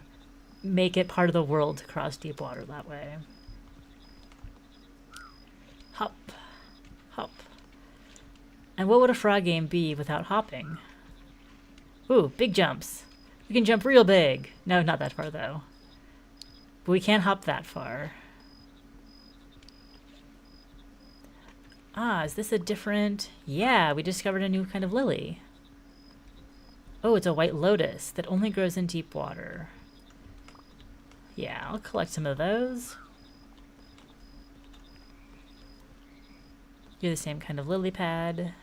make it part of the world to cross deep water that way. Hop. Hop. And what would a frog game be without hopping? Ooh, big jumps. We can jump real big. No, not that far though. But we can't hop that far. Ah, is this a different... Yeah, we discovered a new kind of lily. Oh, it's a white lotus that only grows in deep water. Yeah, I'll collect some of those. You're the same kind of lily pad.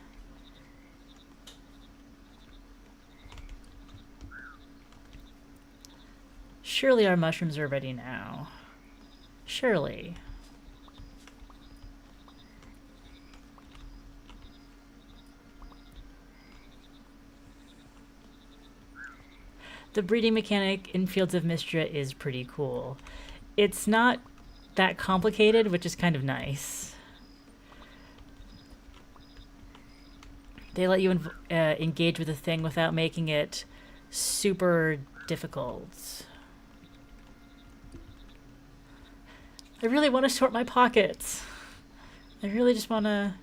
Surely our mushrooms are ready now. Surely. The breeding mechanic in Fields of Mystra is pretty cool. It's not that complicated, which is kind of nice. They let you engage with a thing without making it super difficult. I really want to sort my pockets. I really just want to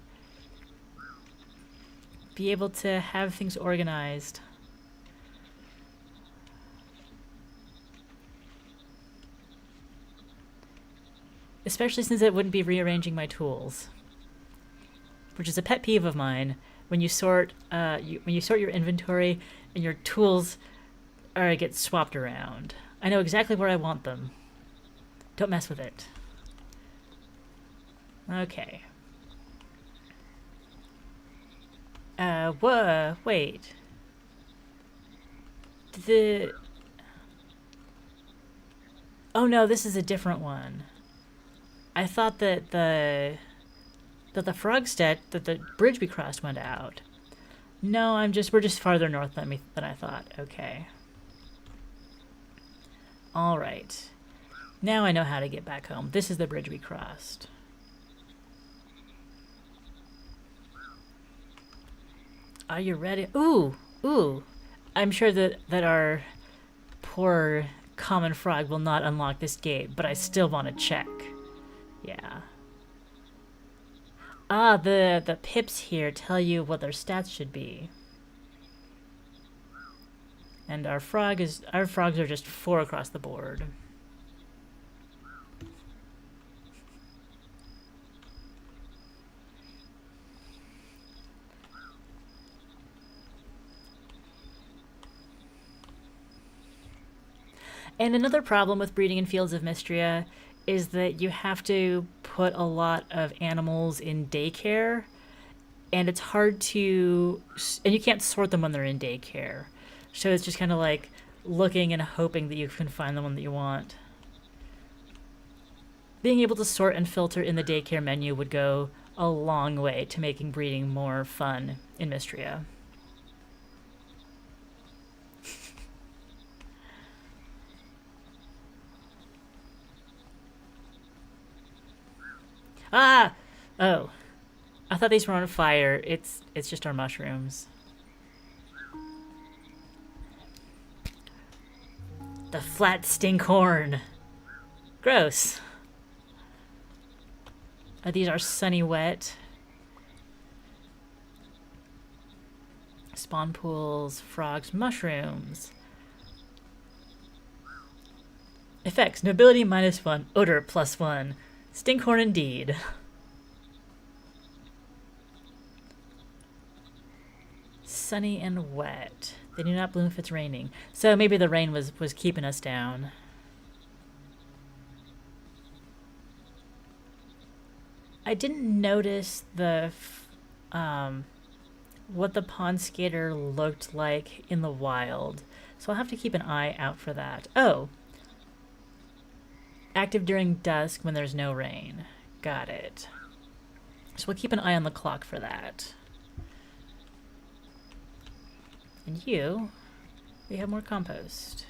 be able to have things organized. Especially since it wouldn't be rearranging my tools, which is a pet peeve of mine. When you sort, your inventory and your tools get swapped around. I know exactly where I want them. Don't mess with it. Okay. Whoa, wait. Oh no, this is a different one. I thought that the bridge we crossed went out. No, we're just farther north than I thought. Okay. All right. Now I know how to get back home. This is the bridge we crossed. Are you ready? Ooh, ooh. I'm sure that our poor common frog will not unlock this gate, but I still want to check. Yeah. Ah, the pips here tell you what their stats should be. And our frogs are just 4 across the board. And another problem with breeding in Fields of Mystria is that you have to put a lot of animals in daycare, and it's hard to, and you can't sort them when they're in daycare. So it's just kind of like looking and hoping that you can find the one that you want. Being able to sort and filter in the daycare menu would go a long way to making breeding more fun in Mystria. Ah! Oh. I thought these were on fire. It's just our mushrooms. The flat stinkhorn. Gross. These are sunny wet. Spawn pools, frogs, mushrooms. Effects: nobility -1, odor +1. Stinkhorn indeed. Sunny and wet. They do not bloom if it's raining. So maybe the rain was keeping us down. I didn't notice the what the pond skater looked like in the wild, so I'll have to keep an eye out for that. Oh, active during dusk when there's no rain. Got it. So we'll keep an eye on the clock for that. And we have more compost.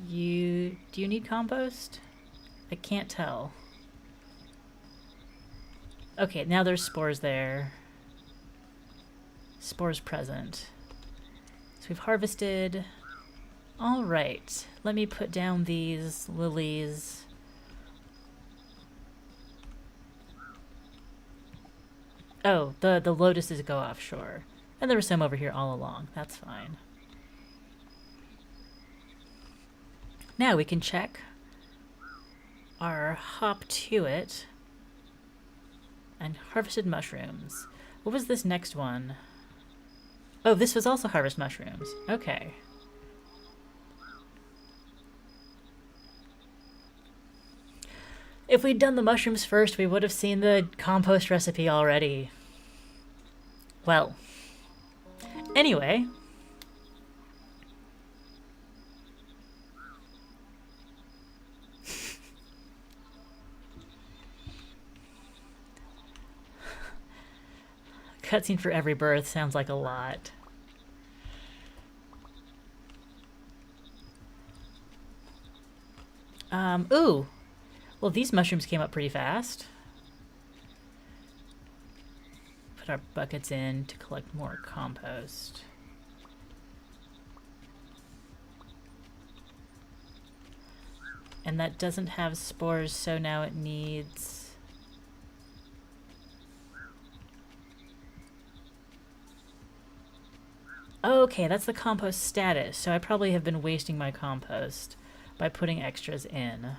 Do you need compost? I can't tell. Okay, now there's spores there. Spores present. So we've harvested. All right, let me put down these lilies. Oh, the lotuses go offshore. And there were some over here all along. That's fine. Now we can check our hop to it and harvested mushrooms. What was this next one? Oh, this was also harvest mushrooms. Okay. If we'd done the mushrooms first, we would have seen the compost recipe already. Well. Anyway. Cutscene for every birth sounds like a lot. Ooh. Well, these mushrooms came up pretty fast. Put our buckets in to collect more compost. And that doesn't have spores, so now it needs... Okay, that's the compost status, so I probably have been wasting my compost by putting extras in.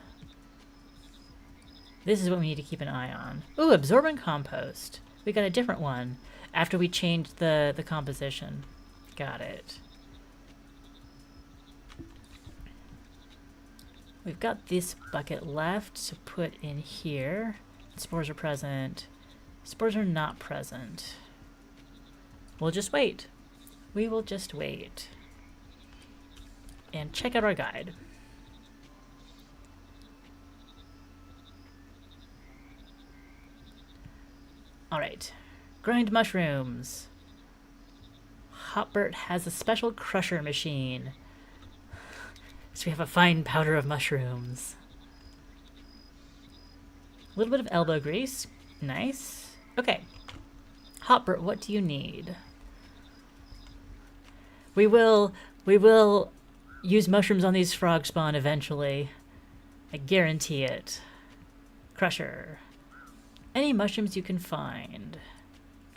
This is what we need to keep an eye on. Ooh, absorbent compost. We got a different one after we changed the composition. Got it. We've got this bucket left to put in here. Spores are present. Spores are not present. We'll just wait. We will just wait. And check out our guide. Alright. Grind mushrooms. Hopbert has a special crusher machine. So we have a fine powder of mushrooms. A little bit of elbow grease. Nice. Okay. Hopbert, what do you need? We will use mushrooms on these frog spawn eventually. I guarantee it. Crusher. Any mushrooms you can find.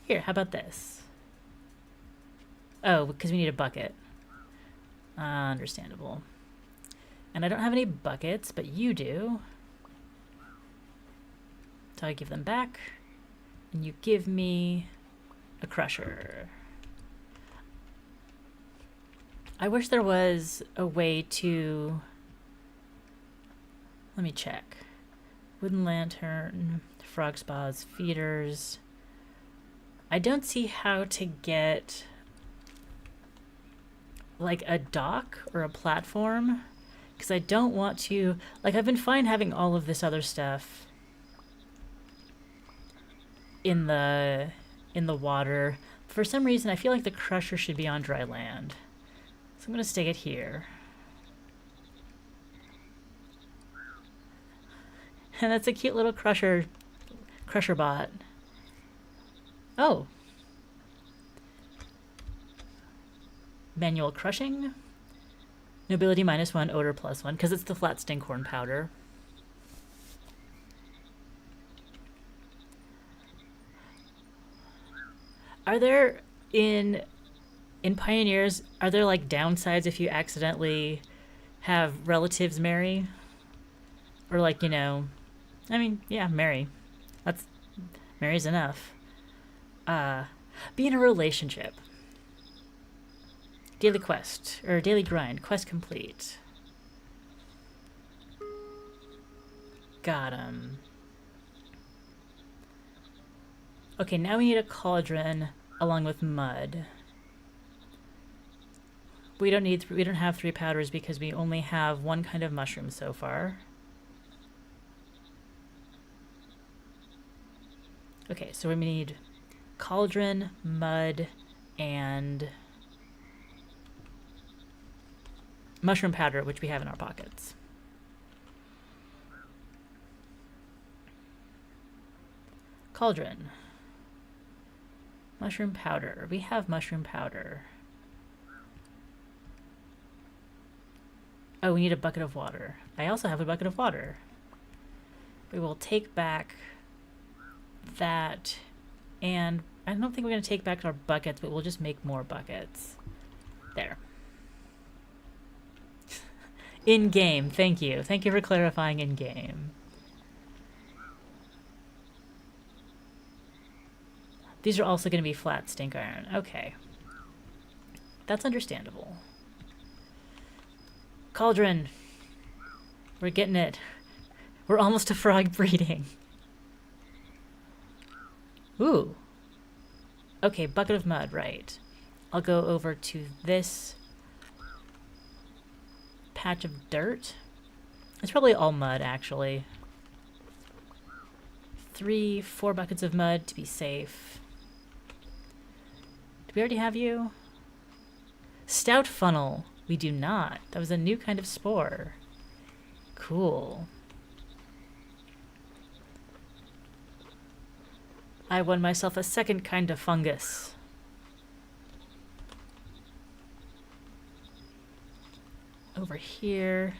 Here, how about this? Oh, because we need a bucket. Understandable. And I don't have any buckets, but you do. So I give them back. And you give me a crusher. I wish there was a way to... Let me check. Wooden lantern, frog spas, feeders. I don't see how to get like a dock or a platform, because I don't want to... Like, I've been fine having all of this other stuff in the water. For some reason, I feel like the crusher should be on dry land. So I'm going to stick it here. And that's a cute little crusher bot. Oh. Manual crushing. Nobility -1, odor +1, because it's the flat stinkhorn powder. Are there in Pioneers, are there like downsides if you accidentally have relatives marry? Or like, you know, I mean, yeah, marry. Marry's enough. Be in a relationship. Daily quest, or daily grind, quest complete. Got him. Okay, now we need a cauldron along with mud. We don't have 3 powders because we only have 1 kind of mushroom so far. Okay, so we need cauldron, mud, and mushroom powder, which we have in our pockets. Cauldron. Mushroom powder. We have mushroom powder. Oh, we need a bucket of water. I also have a bucket of water. We will take back that, and I don't think we're going to take back our buckets, but we'll just make more buckets. There. In-game, thank you. Thank you for clarifying in-game. These are also going to be flat stink iron. Okay. That's understandable. Cauldron. We're getting it. We're almost to frog breeding. Ooh. Okay, bucket of mud, right. I'll go over to this patch of dirt. It's probably all mud, actually. 3, 4 buckets of mud to be safe. Do we already have you? Stout funnel. We do not. That was a new kind of spore. Cool. I won myself a second kind of fungus. Over here.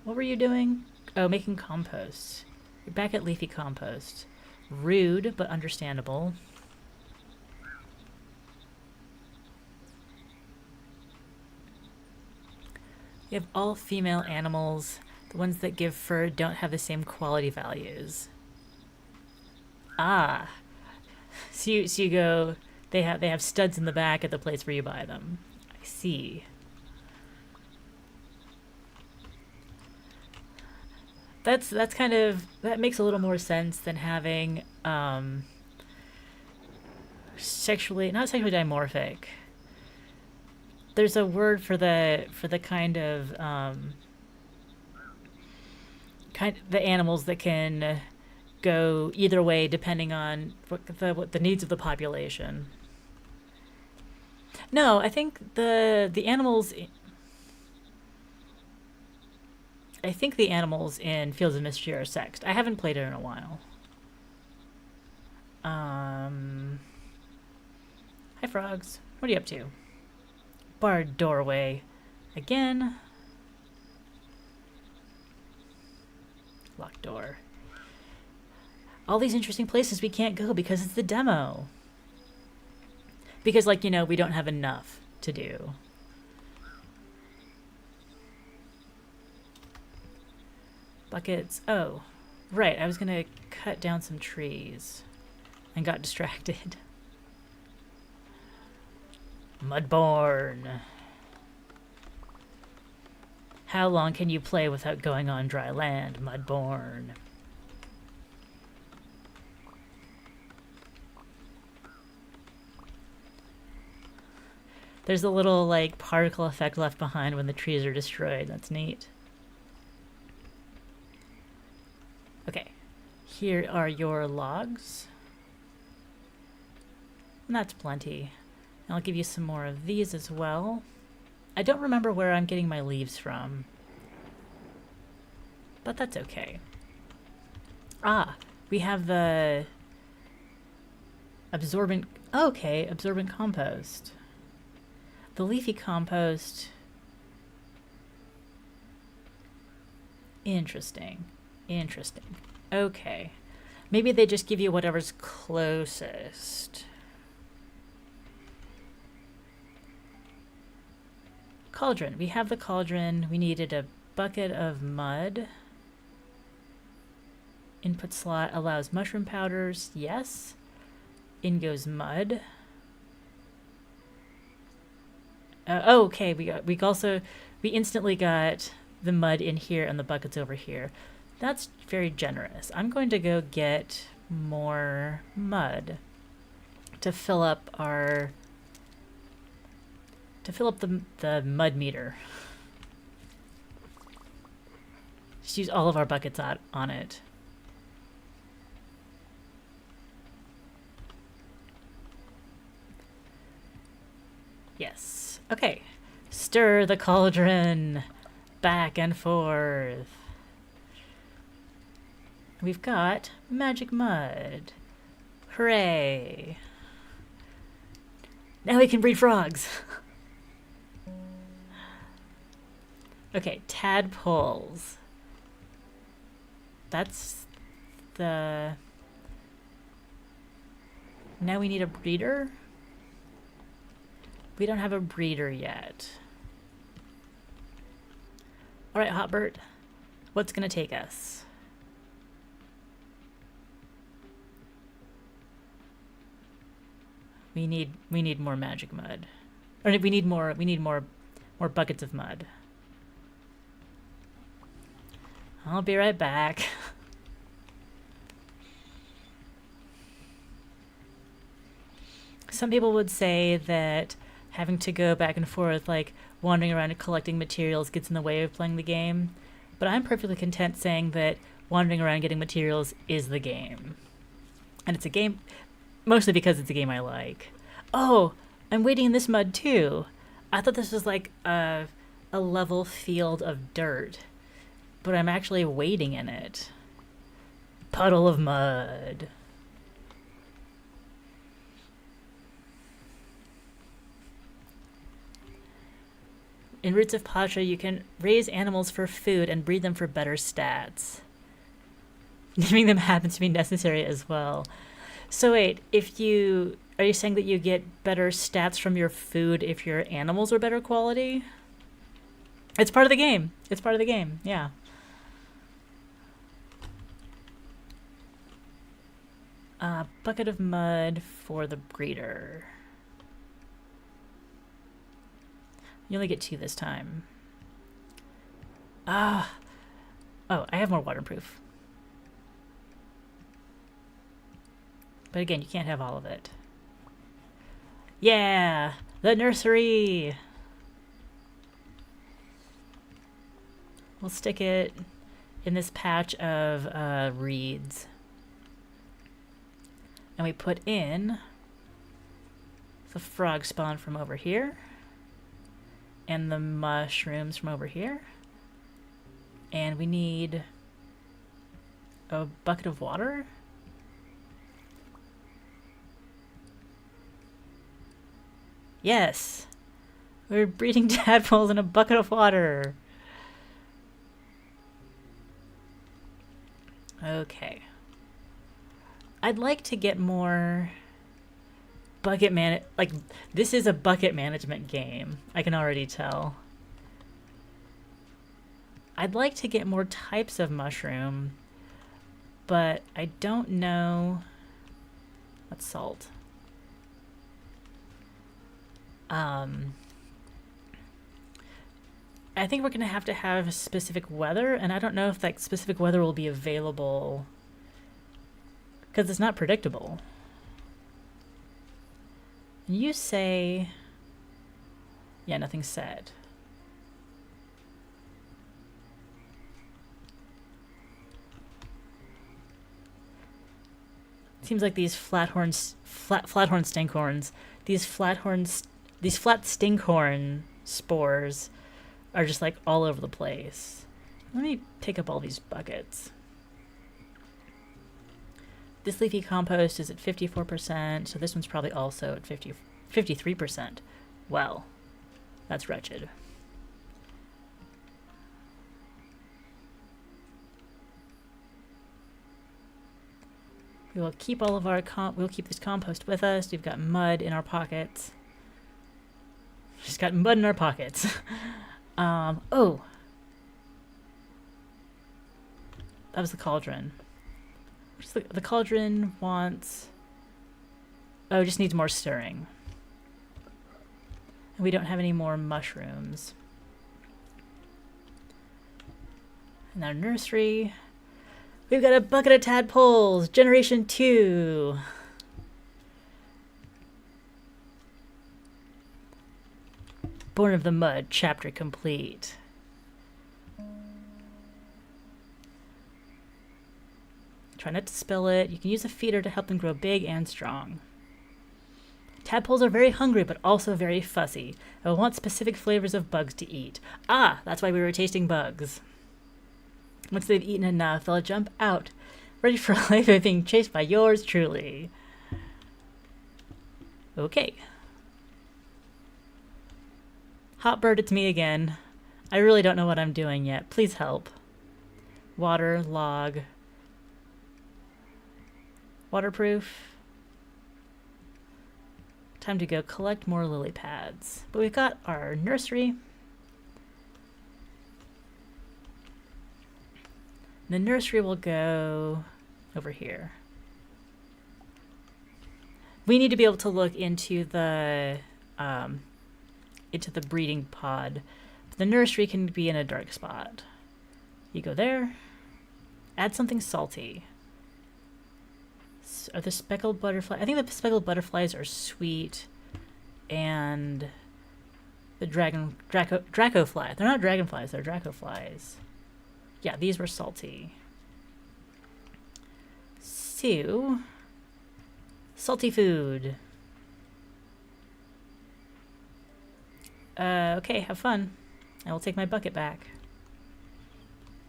What were you doing? Oh, making compost. You're back at leafy compost. Rude, but understandable. You have all female animals. The ones that give fur don't have the same quality values. Ah. So you go, they have studs in the back at the place where you buy them. I see. That's kind of, that makes a little more sense than having not sexually dimorphic. There's a word for the kind of the animals that can go either way depending on what the needs of the population. No, I think the animals. I think the animals in Fields of Mystery are sexed. I haven't played it in a while. Hi, frogs. What are you up to? Barred doorway. Again. Locked door. All these interesting places we can't go because it's the demo. Because, like, you know, we don't have enough to do. Buckets. Oh, right. I was going to cut down some trees and got distracted. Mudborne. How long can you play without going on dry land, Mudborne? There's a little, like, particle effect left behind when the trees are destroyed. That's neat. Okay. Here are your logs. And that's plenty. And I'll give you some more of these as well. I don't remember where I'm getting my leaves from. But that's okay. Ah, we have the absorbent... Okay, absorbent compost. The leafy compost. Interesting. Interesting. Okay. Maybe they just give you whatever's closest. Cauldron. We have the cauldron. We needed a bucket of mud. Input slot allows mushroom powders. Yes. In goes mud. Okay, we instantly got the mud in here and the buckets over here. That's very generous. I'm going to go get more mud to fill up the mud meter. Just use all of our buckets on it. Yes. Okay. Stir the cauldron back and forth. We've got magic mud. Hooray. Now we can breed frogs. Okay, tadpoles. That's the... Now we need a breeder? We don't have a breeder yet. Alright, Hotbert. What's gonna take us? We need more magic mud. Or we need more buckets of mud. I'll be right back. Some people would say that having to go back and forth, like wandering around and collecting materials, gets in the way of playing the game. But I'm perfectly content saying that wandering around getting materials is the game. And it's a game, mostly because it's a game I like. Oh, I'm wading in this mud too. I thought this was like a level field of dirt, but I'm actually wading in it. Puddle of mud. In Roots of Pasha, you can raise animals for food and breed them for better stats. Naming them happens to be necessary as well. So wait, are you saying that you get better stats from your food if your animals are better quality? It's part of the game. It's part of the game, yeah. Bucket of mud for the breeder. You only get 2 this time. Oh, I have more waterproof. But again, you can't have all of it. Yeah, the nursery. We'll stick it in this patch of reeds. And we put in the frog spawn from over here. And the mushrooms from over here. And we need a bucket of water. Yes! We're breeding tadpoles in a bucket of water. Okay. I'd like to get more this is a bucket management game. I can already tell. I'd like to get more types of mushroom, but I don't know. What's salt? I think we're going to have specific weather, and I don't know if that specific weather will be available because it's not predictable. And you say, yeah, nothing's said. Seems like these flathorn stinkhorns, these flat stinkhorn spores are just like all over the place. Let me pick up all these buckets. This leafy compost is at 54%, so this one's probably also at 53%. Well, that's wretched. We will keep all of our we'll keep this compost with us. We've got mud in our pockets. Just got mud in our pockets. Oh. That was the cauldron. The cauldron wants... Oh, it just needs more stirring. And we don't have any more mushrooms. And our nursery... We've got a bucket of tadpoles! Generation 2! Born of the Mud, chapter complete. Try not to spill it. You can use a feeder to help them grow big and strong. Tadpoles are very hungry, but also very fussy. They will want specific flavors of bugs to eat. Ah, that's why we were tasting bugs. Once they've eaten enough, they'll jump out, ready for life of being chased by yours truly. Okay. Hot bird, it's me again. I really don't know what I'm doing yet. Please help. Water, log. Waterproof. Time to go collect more lily pads. But we've got our nursery. The nursery will go over here. We need to be able to look into the breeding pod. The nursery can be in a dark spot. You go there. Add something salty. Are the speckled butterfly? I think the speckled butterflies are sweet, and the dracofly. They're not dragonflies. They're dracoflies. Yeah, these were salty. So, salty food. Okay, have fun. I will take my bucket back.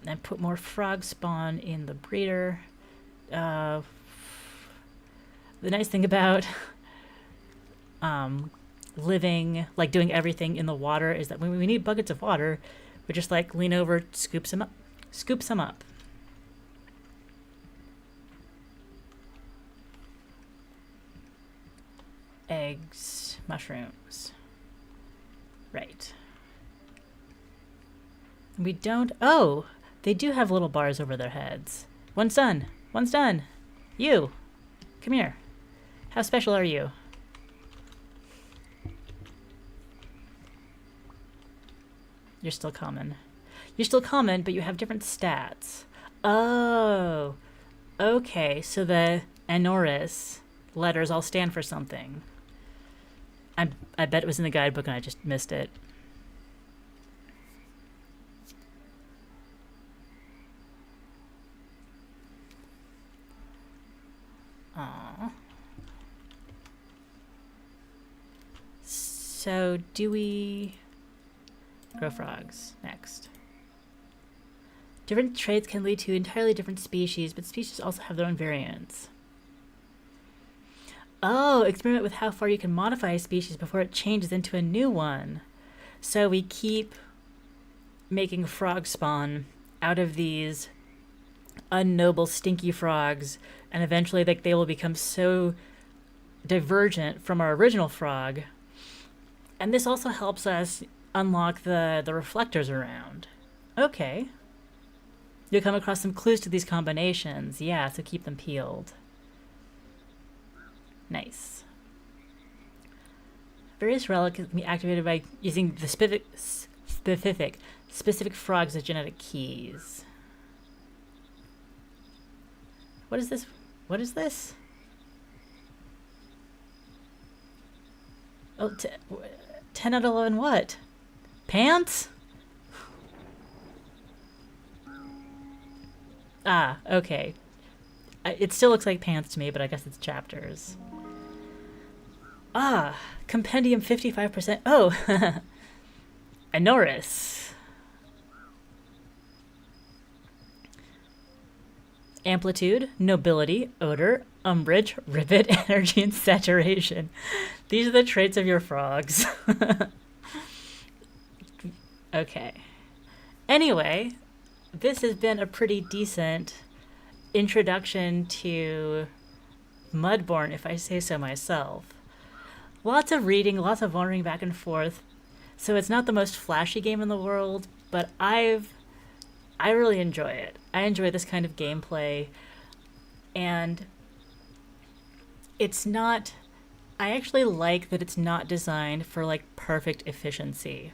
And put more frog spawn in the breeder. The nice thing about living, like doing everything in the water, is that when we need buckets of water, we just like lean over, scoop some up. Eggs, mushrooms. Right. We don't... Oh! They do have little bars over their heads. One's done. One's done. You! Come here. How special are you? You're still common. You're still common, but you have different stats. Oh! Okay, so the Anoris letters all stand for something. I bet it was in the guidebook and I just missed it. Aww. So, do we grow frogs next? Different traits can lead to entirely different species, but species also have their own variants. Oh, experiment with how far you can modify a species before it changes into a new one. So we keep making frog spawn out of these unnoble, stinky frogs, and eventually they will become so divergent from our original frog. And this also helps us unlock the reflectors around. Okay. You'll come across some clues to these combinations. Yeah, so keep them peeled. Nice. Various relics can be activated by using the Specific frogs with genetic keys. What is this? What is this? Oh, 10 out of 11 what? Pants? Ah, okay. It still looks like pants to me, but I guess it's chapters. Ah, compendium 55%. Oh, Anoris. Amplitude, nobility, odor, umbrage, rivet, energy, and saturation. These are the traits of your frogs. Okay. Anyway, this has been a pretty decent introduction to Mudborne, if I say so myself. Lots of reading, lots of wandering back and forth. So it's not the most flashy game in the world, but I really enjoy it. I enjoy this kind of gameplay, and it's not. I actually like that it's not designed for like perfect efficiency.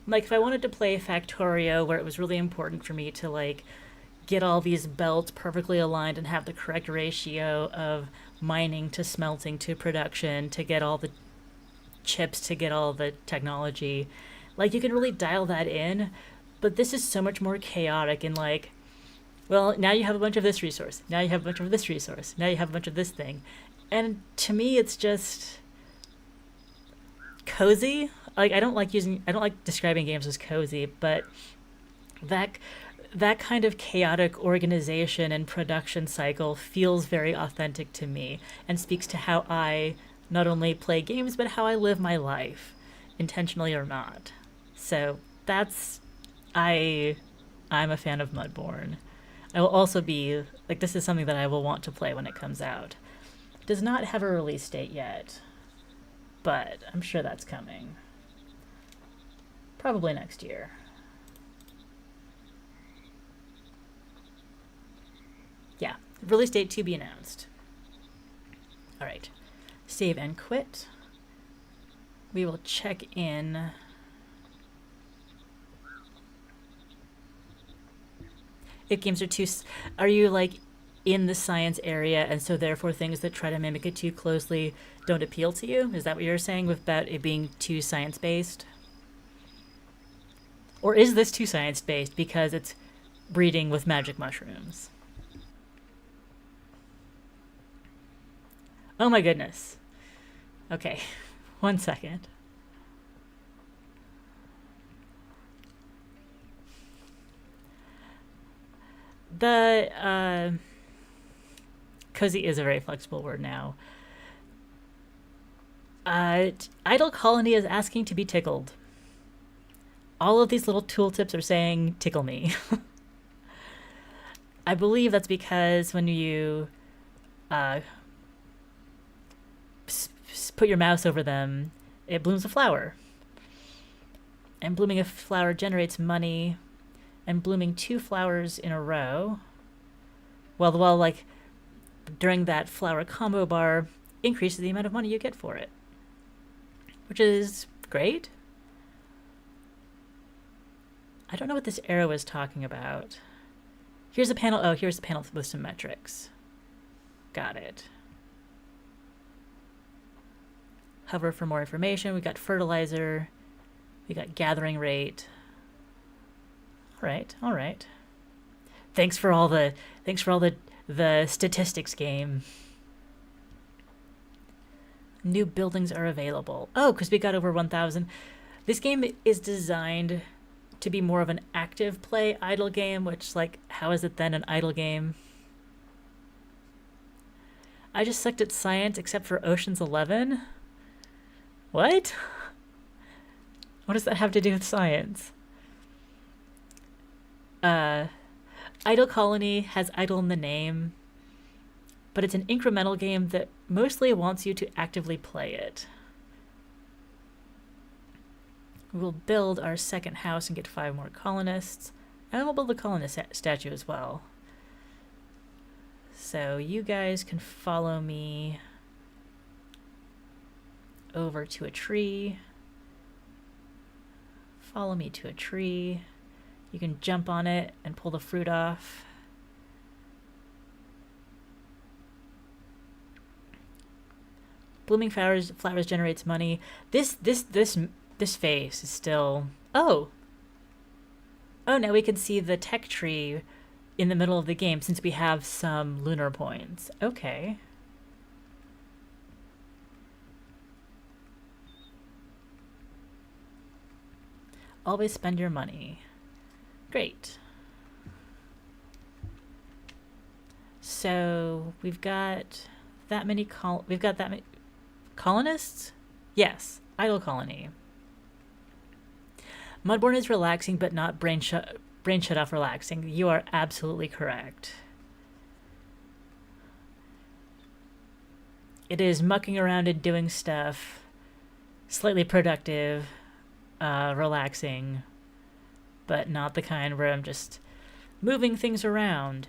Like if I wanted to play Factorio, where it was really important for me to like get all these belts perfectly aligned and have the correct ratio of mining to smelting to production to get all the chips to get all the technology, like you can really dial that in. But this is so much more chaotic and like, well, now you have a bunch of this resource, now you have a bunch of this resource, now you have a bunch of this thing, and to me it's just cozy. Like I don't like describing games as cozy, but that that kind of chaotic organization and production cycle feels very authentic to me and speaks to how I not only play games but how I live my life, intentionally or not. So that's I'm a fan of Mudborne. I will also be like, this is something that I will want to play when it comes out. It does not have a release date yet, but I'm sure that's coming. Probably next year. Yeah, release date to be announced. All right, save and quit. We will check in. If games are too, are you like in the science area, and so therefore things that try to mimic it too closely don't appeal to you? Is that what you're saying with about it being too science based? Or is this too science based because it's breeding with magic mushrooms? Oh my goodness. Okay, 1 second. The cozy is a very flexible word now. Idle Colony is asking to be tickled. All of these little tooltips are saying tickle me. I believe that's because when you uh, put your mouse over them, it blooms a flower. And blooming a flower generates money, and blooming 2 flowers in a row, well, like during that flower combo bar, increases the amount of money you get for it, which is great. I don't know what this arrow is talking about. Here's a panel. Oh, here's the panel with some metrics. Got it. Hover for more information. We got fertilizer. We got gathering rate. All right. Thanks for all the statistics, game. New buildings are available. Oh, because we got over 1,000. This game is designed to be more of an active play idle game, which, like, how is it then an idle game? I just sucked at science except for Ocean's 11. What? What does that have to do with science? Idle Colony has idle in the name, but it's an incremental game that mostly wants you to actively play it. We'll build our second house and get 5 more colonists, and we'll build the colonist statue as well. So you guys can follow me over to a tree. Follow me to a tree. You can jump on it and pull the fruit off. Blooming flowers generates money. This face is still... Oh! Oh, now we can see the tech tree in the middle of the game since we have some lunar points. Okay. Always spend your money. Great. So we've got that many colonists? Yes, idle colony. Mudborne is relaxing, but not brain shut off relaxing. You are absolutely correct. It is mucking around and doing stuff, slightly productive, relaxing, but not the kind where I'm just moving things around.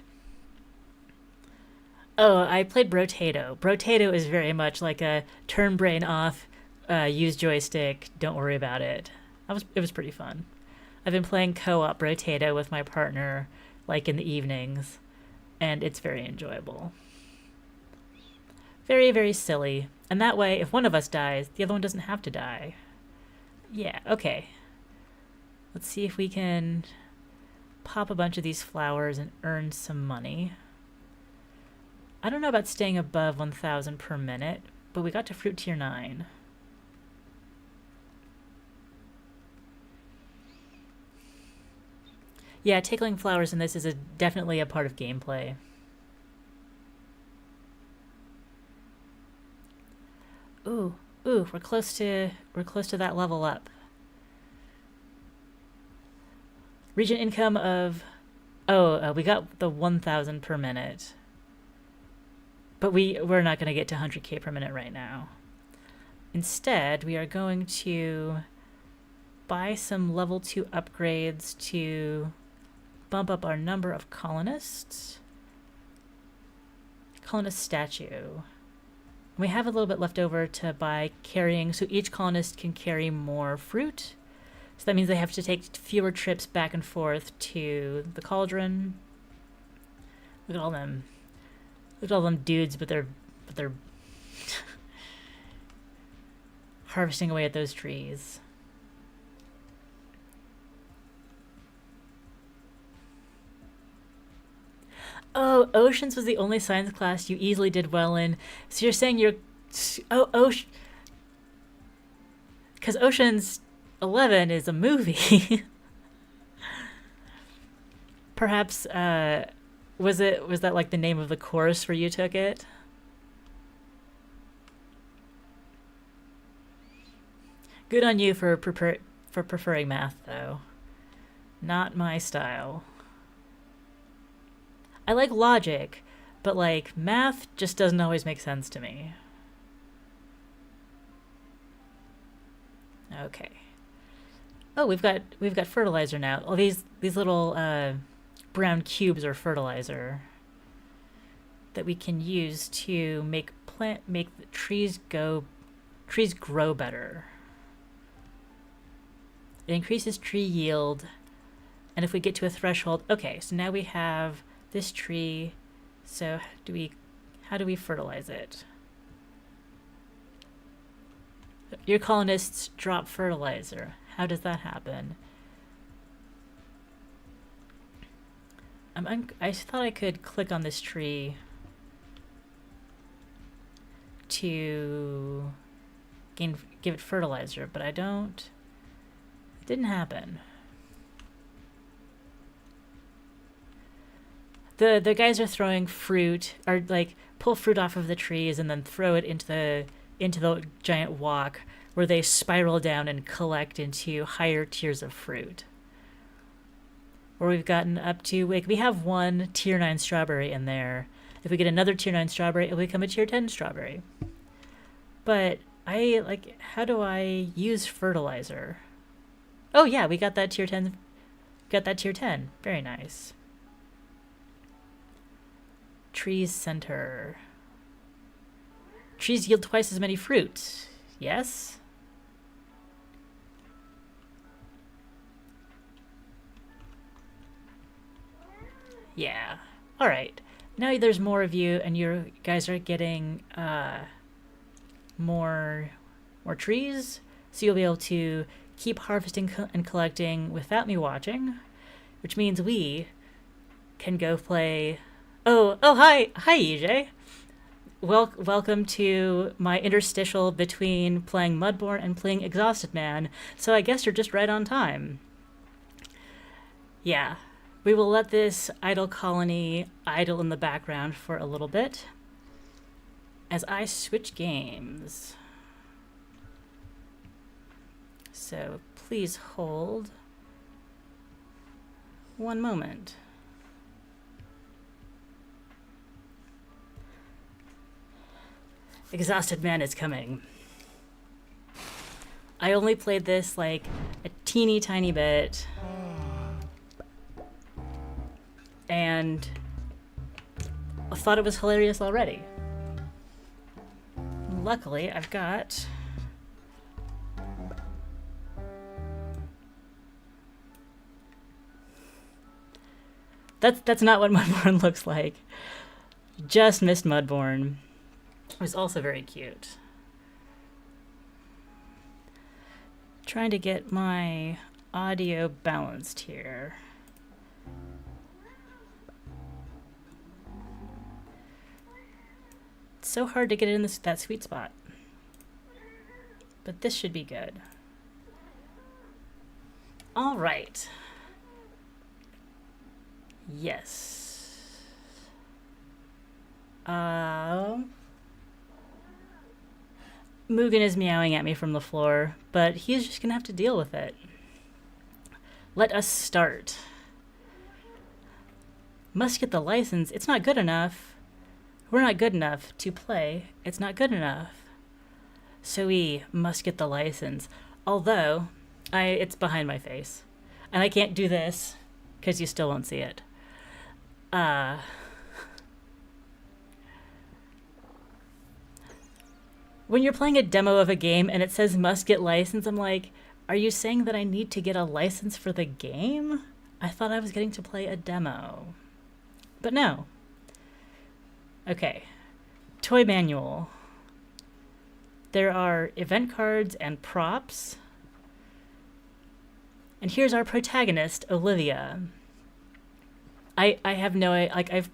Oh, I played Brotato. Brotato is very much like a turn brain off, use joystick, don't worry about it. It was pretty fun. I've been playing co-op Brotato with my partner, like in the evenings, and it's very enjoyable. Very, very silly. And that way, if one of us dies, the other one doesn't have to die. Yeah, okay. Let's see if we can pop a bunch of these flowers and earn some money. I don't know about staying above 1,000 per minute, but we got to fruit tier 9. Yeah, tickling flowers in this is definitely a part of gameplay. Ooh, we're close to that level up. Region income of... we got the 1,000 per minute. But we're not going to get to 100k per minute right now. Instead, we are going to buy some level 2 upgrades to bump up our number of colonists. Colonist statue. We have a little bit left over to buy carrying, so each colonist can carry more fruit. So that means they have to take fewer trips back and forth to the cauldron. Look at all them. Look at all them dudes, but they're harvesting away at those trees. Oh, Oceans was the only science class you easily did well in. So you're saying you're... Oh, because Oceans 11 is a movie. Perhaps, was that like the name of the course where you took it? Good on you for preferring math, though. Not my style. I like logic, but like math just doesn't always make sense to me. Okay. Oh, we've got fertilizer now. Oh, these little brown cubes are fertilizer that we can use to make the trees grow better. It increases tree yield, and if we get to a threshold, okay, so now we have this tree. So how do we fertilize it? Your colonists drop fertilizer. How does that happen? I thought I could click on this tree to give it fertilizer, but I don't. It didn't happen. The guys are throwing fruit, or like pull fruit off of the trees and then throw it into the giant wok, where they spiral down and collect into higher tiers of fruit. Where we've gotten up to, like, we have one tier 9 strawberry in there. If we get another tier 9 strawberry, it'll become a tier 10 strawberry. But how do I use fertilizer? Oh yeah, we got that tier 10. Got that tier 10. Very nice. Trees center. Trees yield twice as many fruit. Yes? Yeah. All right. Now there's more of you, and you guys are getting more trees, so you'll be able to keep harvesting and collecting without me watching, which means we can go play. Hi, EJ. Welcome to my interstitial between playing Mudborne and playing Exhausted Man. So I guess you're just right on time. Yeah, we will let this idle colony idle in the background for a little bit as I switch games. So please hold one moment. Exhausted Man is coming. I only played this like a teeny tiny bit. And I thought it was hilarious already. Luckily, I've got That's not what Mudborne looks like. Just missed Mudborne. It was also very cute. Trying to get my audio balanced here. It's so hard to get it in that sweet spot. But this should be good. All right. Yes. Mugen is meowing at me from the floor, but he's just gonna have to deal with it. Let us start. Must get the license. It's not good enough. We're not good enough to play. It's not good enough. So we must get the license. Although, it's behind my face. And I can't do this, because you still won't see it. When you're playing a demo of a game and it says must get license, I'm like, are you saying that I need to get a license for the game? I thought I was getting to play a demo. But no. Okay. Toy manual. There are event cards and props. And here's our protagonist, Olivia. I have no, like, I've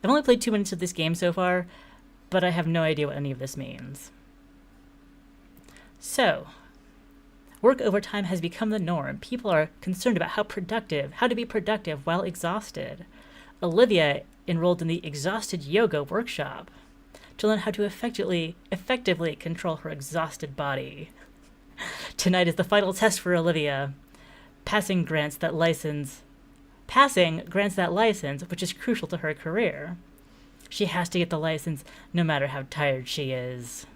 only played 2 minutes of this game so far, but I have no idea what any of this means. So, work overtime has become the norm. People are concerned about how to be productive while exhausted. Olivia enrolled in the Exhausted Yoga workshop to learn how to effectively control her exhausted body. Tonight is the final test for Olivia. Passing grants that license, which is crucial to her career. She has to get the license no matter how tired she is.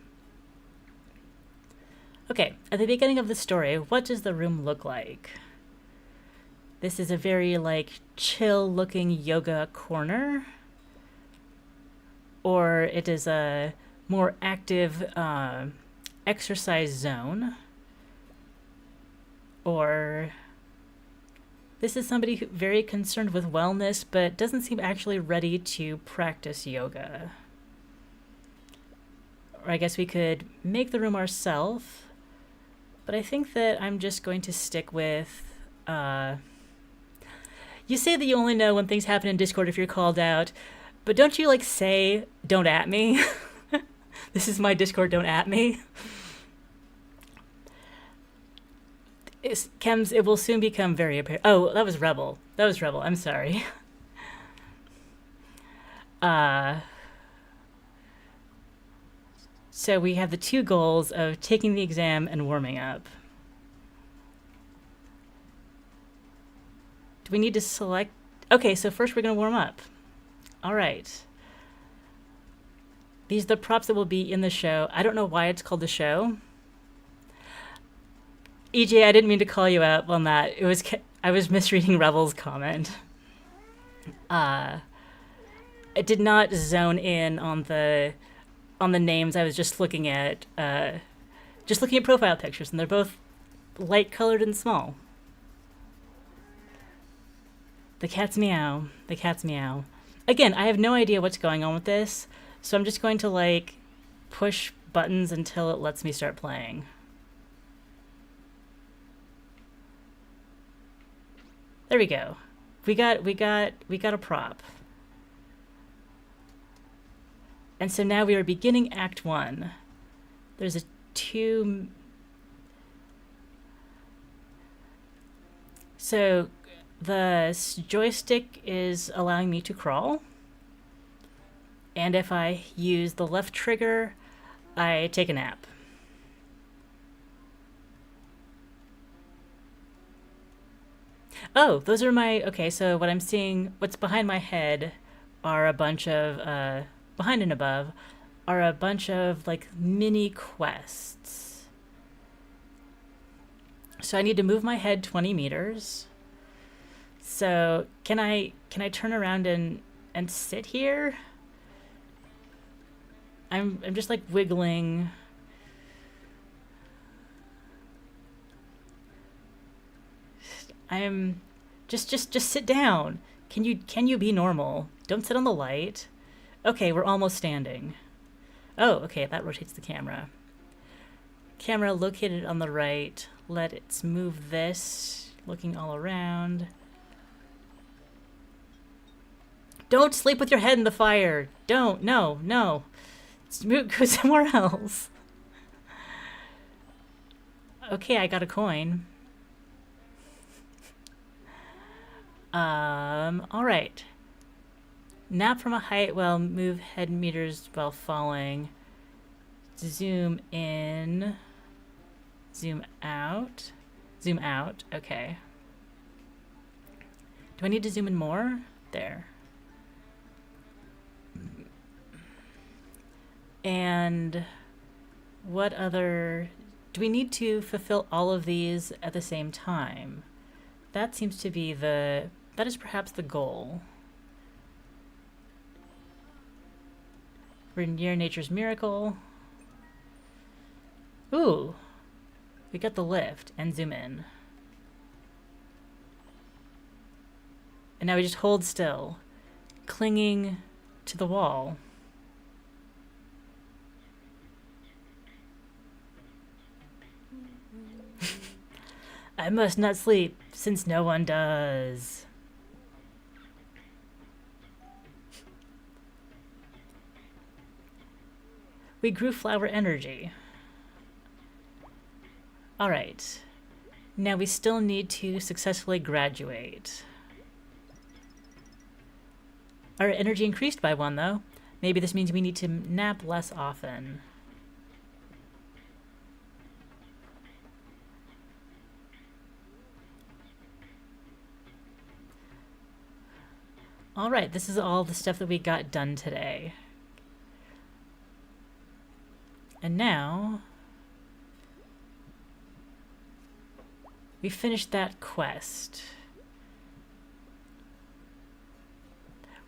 Okay, at the beginning of the story, what does the room look like? This is a very, like, chill-looking yoga corner. Or it is a more active exercise zone. Or this is somebody very concerned with wellness, but doesn't seem actually ready to practice yoga. Or I guess we could make the room ourselves. But I think that I'm just going to stick with... You say that you only know when things happen in Discord if you're called out, but don't you, like, say, don't at me? This is my Discord, don't at me. Chems, it will soon become very apparent. Oh, that was Rebel. I'm sorry. So we have the 2 goals of taking the exam and warming up. Do we need to select? Okay, so first we're going to warm up. All right. These are the props that will be in the show. I don't know why it's called the show. EJ, I didn't mean to call you out on that. I was misreading Rebel's comment. I did not zone in on the names. I was just looking at profile pictures, and they're both light colored and small. The cat's meow. The cat's meow. Again, I have no idea what's going on with this, so I'm just going to like push buttons until it lets me start playing. There we go. We got a prop. And so now we are beginning Act 1. There's a 2... So the joystick is allowing me to crawl. And if I use the left trigger, I take a nap. Oh, those are my... Okay, so what I'm seeing, what's behind my head are a bunch of... behind and above are a bunch of like mini quests. So I need to move my head 20 meters. So can I turn around and sit here? I'm just like wiggling. I'm just sit down. Can you be normal? Don't sit on the light. Okay, we're almost standing. Oh, okay, that rotates the camera. Camera located on the right. Let's move this, looking all around. Don't sleep with your head in the fire. Don't, no. Go somewhere else. Okay, I got a coin. All right. Nap from a height while move head meters while falling. Zoom in. Zoom out. Zoom out. Okay. Do I need to zoom in more? There. And what other... Do we need to fulfill all of these at the same time? That seems to be the... That is perhaps the goal. We're near nature's miracle. Ooh. We got the lift and zoom in. And now we just hold still, clinging to the wall. I must not sleep, since no one does. We grew flower energy. All right. Now we still need to successfully graduate. Our energy increased by 1, though. Maybe this means we need to nap less often. All right, this is all the stuff that we got done today. And now we finished that quest.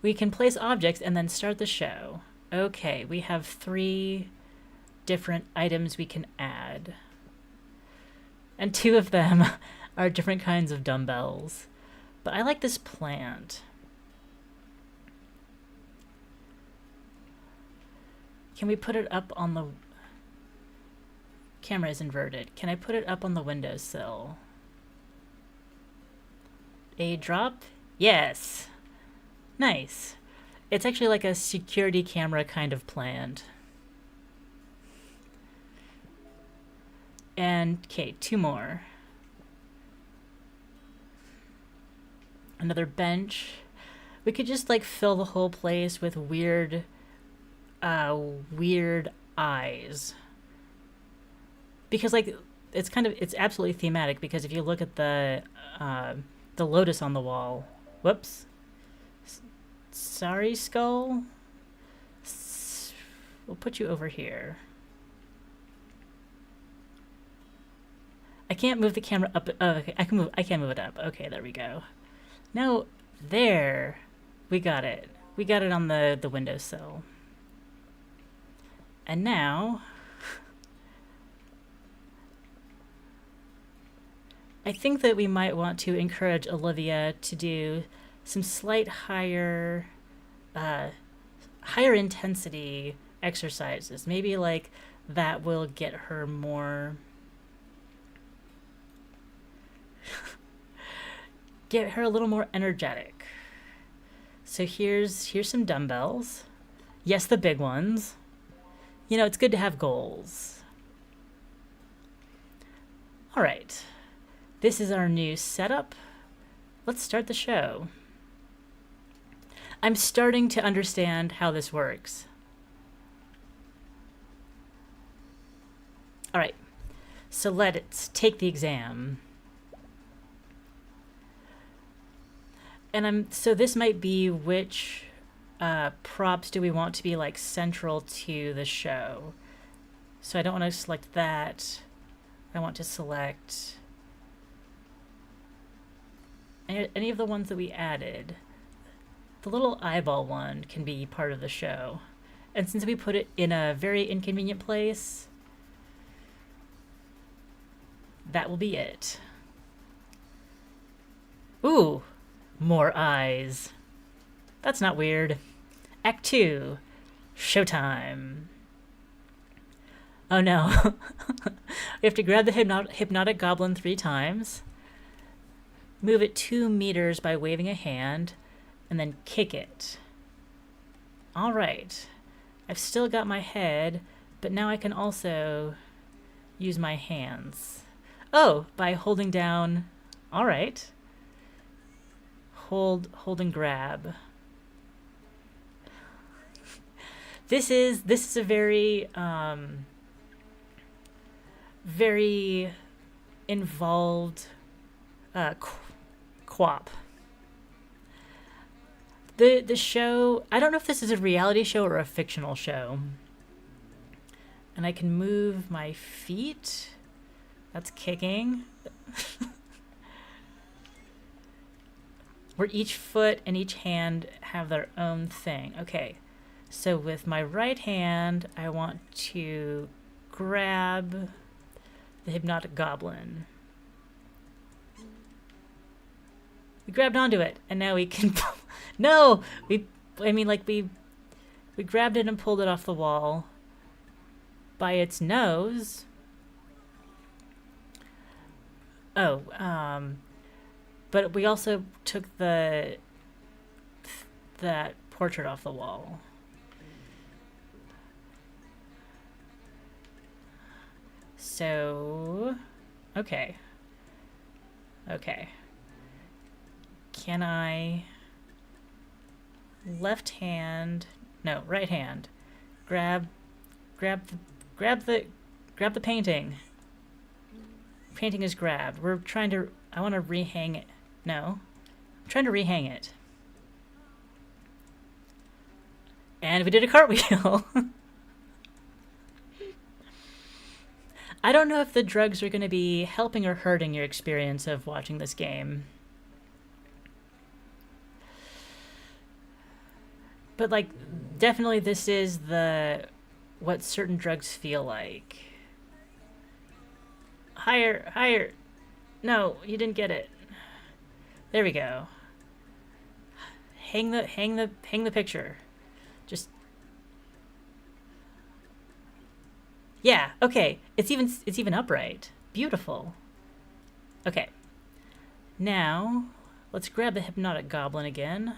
We can place objects and then start the show. Okay, we have 3 different items we can add. And 2 of them are different kinds of dumbbells. But I like this plant. Can we put it up on the... Camera is inverted. Can I put it up on the windowsill? A drop? Yes! Nice. It's actually like a security camera kind of plant. And, okay, 2 more. Another bench. We could just like fill the whole place with weird eyes. Because like it's absolutely thematic, because if you look at the lotus on the wall, whoops, sorry skull, we'll put you over here. I can't move the camera up. Oh, okay, I can't move it up. Okay, there we go. Now there, we got it. We got it on the windowsill. And now I think that we might want to encourage Olivia to do some slight higher intensity exercises. Maybe like that will get her more get her a little more energetic. So here's some dumbbells. Yes, the big ones. You know, it's good to have goals. All right. This is our new setup. Let's start the show. I'm starting to understand how this works. All right, so let's take the exam. And so this might be which props do we want to be like central to the show. So I don't want to select that. I want to select any of the ones that we added. The little eyeball one can be part of the show. And since we put it in a very inconvenient place, that will be it. Ooh, more eyes. That's not weird. Act 2, showtime. Oh no. We have to grab the hypnotic goblin 3 times, move it 2 meters by waving a hand, and then kick it. All right. I've still got my head, but now I can also use my hands. Oh, by holding down. All right. Hold and grab. This is a very very involved quap. The show, I don't know if this is a reality show or a fictional show. And I can move my feet. That's kicking. Where each foot and each hand have their own thing. Okay, so with my right hand, I want to grab the hypnotic goblin. We grabbed onto it, and now we can... No! We grabbed it and pulled it off the wall by its nose. Oh, but we also took that portrait off the wall. So, okay. Can I right hand grab the painting? Painting is grabbed. I want to rehang it. No. I'm trying to rehang it. And we did a cartwheel. I don't know if the drugs are going to be helping or hurting your experience of watching this game. But, like, definitely this is what certain drugs feel like. Higher. No, you didn't get it. There we go. Hang the picture. Just... Yeah, okay. It's even upright. Beautiful. Okay. Now, let's grab the hypnotic goblin again.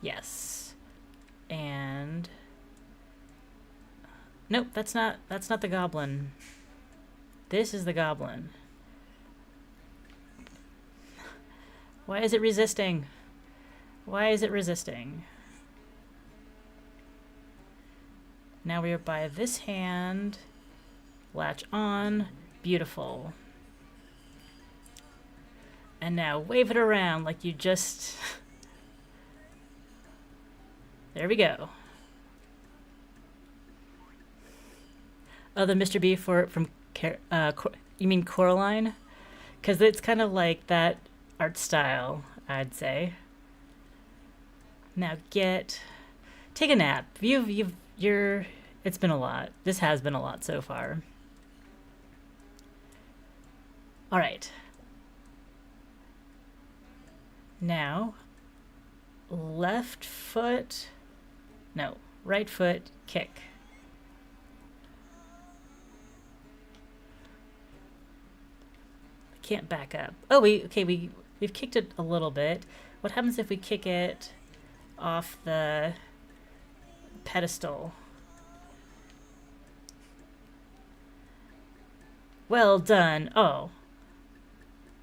Yes. And nope, that's not the goblin. This is the goblin. Why is it resisting? Why is it resisting? Now we are by this hand. Latch on. Beautiful. And now wave it around like you just... There we go. Oh, the Mr. B from you mean Coraline? Because it's kind of like that art style, I'd say. Now take a nap. It's been a lot. This has been a lot so far. All right. Now, left foot, no, right foot, kick. Can't back up. Oh, we've kicked it a little bit. What happens if we kick it off the pedestal? Well done. Oh.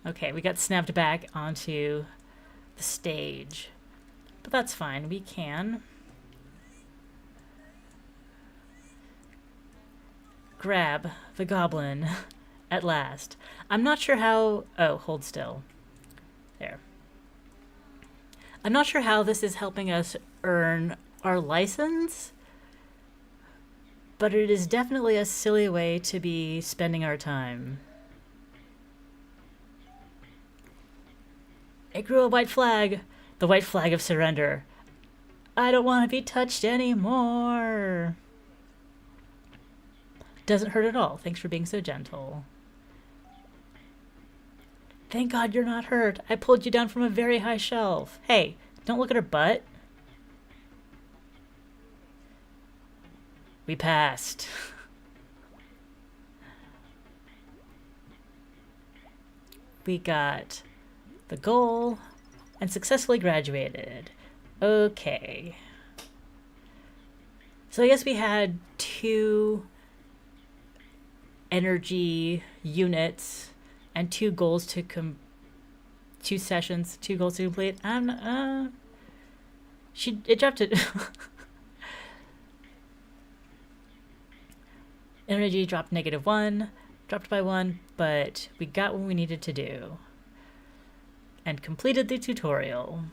Okay, we got snapped back onto the stage. But that's fine. We can grab the goblin at last. I'm not sure how... Oh, hold still. There. I'm not sure how this is helping us earn our license, but it is definitely a silly way to be spending our time. It grew a white flag. The white flag of surrender. I don't want to be touched anymore. Doesn't hurt at all. Thanks for being so gentle. Thank God you're not hurt. I pulled you down from a very high shelf. Hey, don't look at her butt. We passed. We got the goal and successfully graduated. Okay. So I guess we had 2 energy units and 2 goals to 2 sessions, 2 goals to complete. It dropped it. Energy dropped -1, dropped by 1, but we got what we needed to do. And completed the tutorial.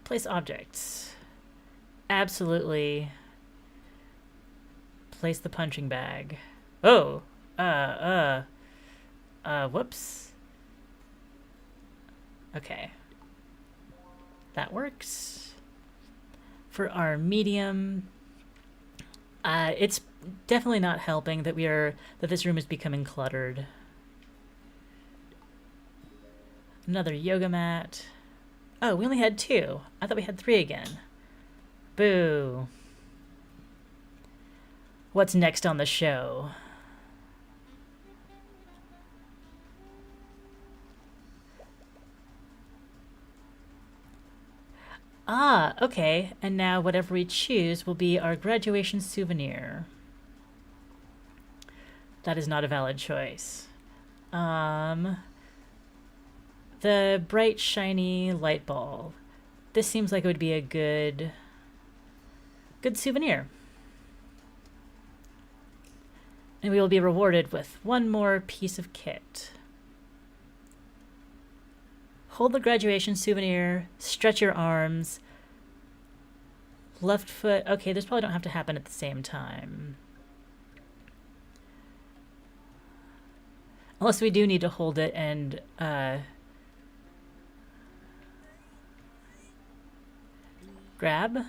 Place objects. Absolutely. Place the punching bag. Oh! Whoops. Okay. That works. For our medium, it's definitely not helping that this room is becoming cluttered. Another yoga mat. Oh, we only had 2. I thought we had 3 again. Boo. What's next on the show? Ah, okay. And now whatever we choose will be our graduation souvenir. That is not a valid choice. The bright, shiny light ball. This seems like it would be a good souvenir. And we will be rewarded with 1 more piece of kit. Hold the graduation souvenir, stretch your arms. Left foot. Okay, those probably don't have to happen at the same time. Unless we do need to hold it and grab,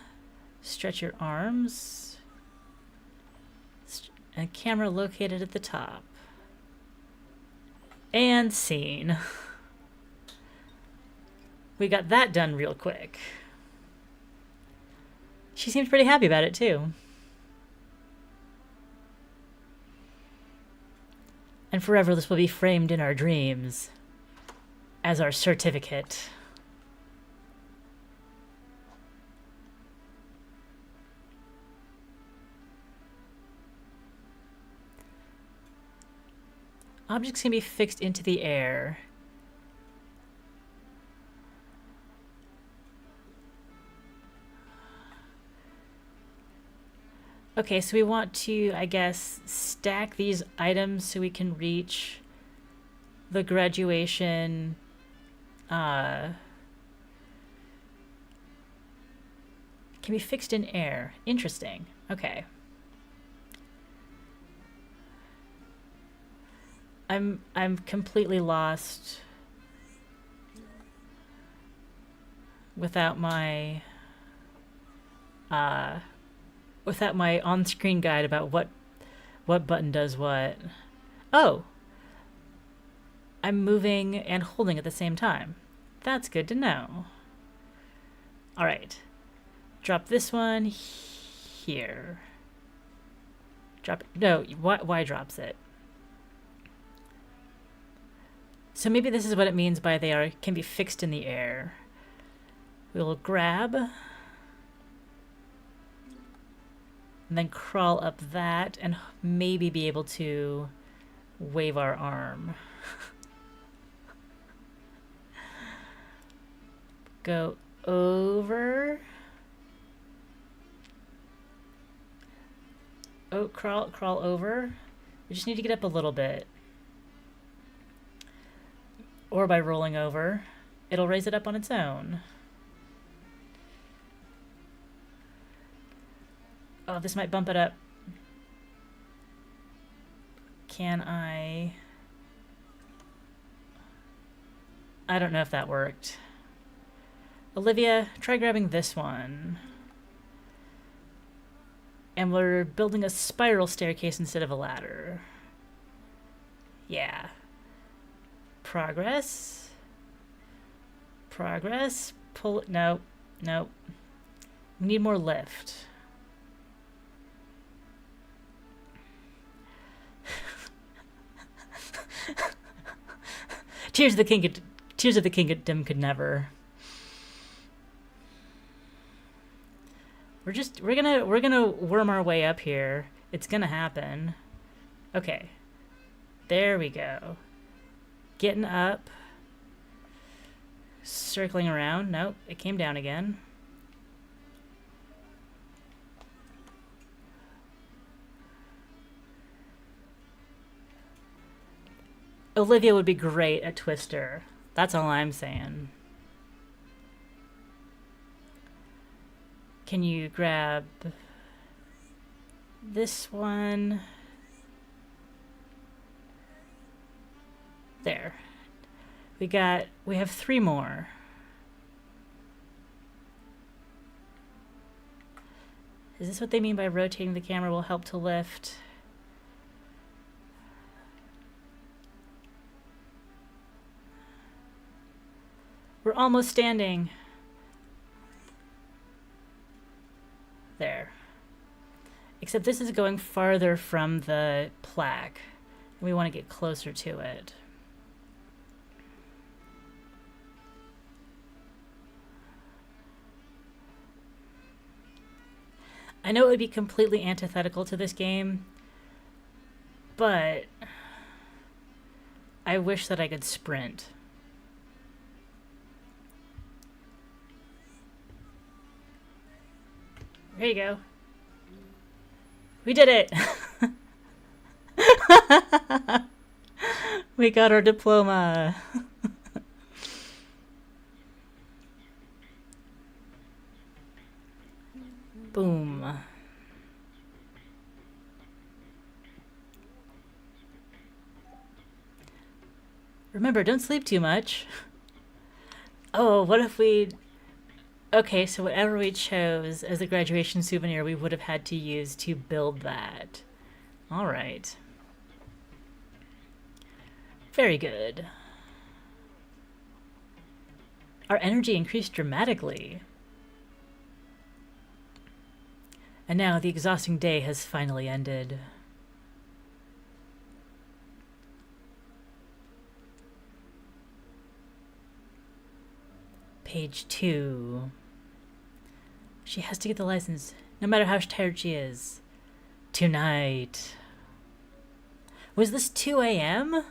stretch your arms, and camera located at the top. And scene. We got that done real quick. She seems pretty happy about it too. And forever this will be framed in our dreams as our certificate. Objects can be fixed into the air. Okay, so we want to, I guess, stack these items so we can reach the graduation can be fixed in air. Interesting. Okay. I'm completely lost without my without my on-screen guide about what button does what. Oh, I'm moving and holding at the same time. That's good to know. All right, drop this one here. Drop it. No, Y drops it. So maybe this is what it means by they can be fixed in the air. We'll grab and then crawl up that and maybe be able to wave our arm. Go over. Oh, crawl over. We just need to get up a little bit. Or by rolling over, it'll raise it up on its own. Oh, this might bump it up. Can I don't know if that worked. Olivia, try grabbing this one. And we're building a spiral staircase instead of a ladder. Yeah. Progress. Progress. Pull it. No. No. We need more lift. Tears of the Kingdom could never. We're gonna worm our way up here. It's gonna happen. Okay. There we go. Getting up. Circling around. Nope, it came down again. Olivia would be great at Twister. That's all I'm saying. Can you grab this one? There. We have 3 more. Is this what they mean by rotating the camera will help to lift? We're almost standing. There. Except this is going farther from the plaque. We want to get closer to it. I know it would be completely antithetical to this game, but I wish that I could sprint. There you go. We did it! We got our diploma. Boom. Remember, don't sleep too much. Oh, what if we... Okay, so whatever we chose as the graduation souvenir, we would have had to use to build that. All right. Very good. Our energy increased dramatically. And now the exhausting day has finally ended. Page 2. She has to get the license, no matter how tired she is. Tonight. Was this 2 a.m.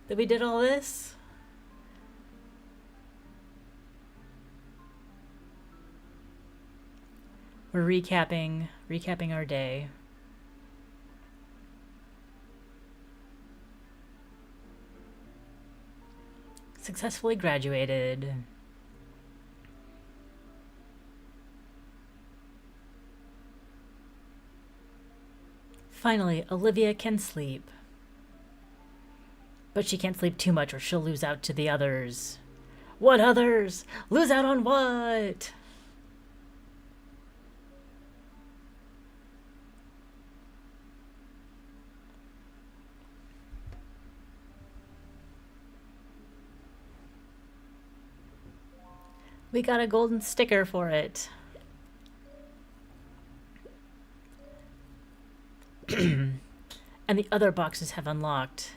that we did all this? We're recapping our day. Successfully graduated. Finally, Olivia can sleep. But she can't sleep too much or she'll lose out to the others. What others? Lose out on what? We got a golden sticker for it. And the other boxes have unlocked.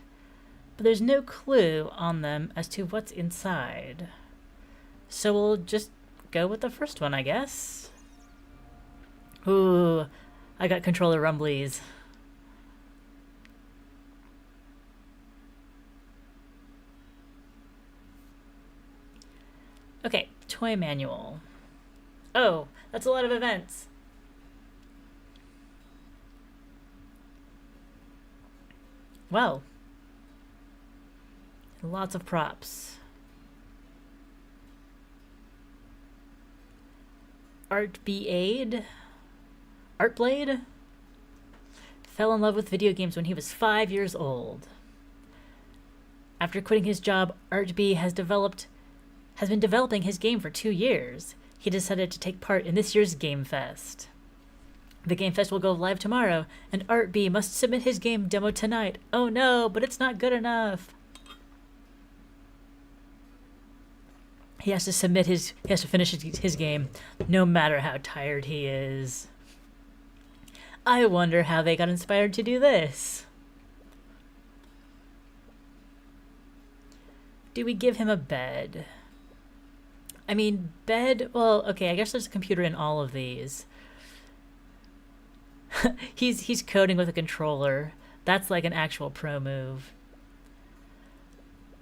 But there's no clue on them as to what's inside. So we'll just go with the first one, I guess. Ooh, I got controller rumblies. Okay, toy manual. Oh, that's a lot of events. Wow. Lots of props. Art Blade fell in love with video games when he was 5 years old. After quitting his job, Art B has been developing his game for 2 years. He decided to take part in this year's Game Fest. The Game Fest will go live tomorrow, and Art B must submit his game demo tonight. Oh no, but it's not good enough. He has to finish his game, no matter how tired he is. I wonder how they got inspired to do this. Do we give him a bed? I mean, bed, well, okay, I guess there's a computer in all of these. He's coding with a controller. That's like an actual pro move.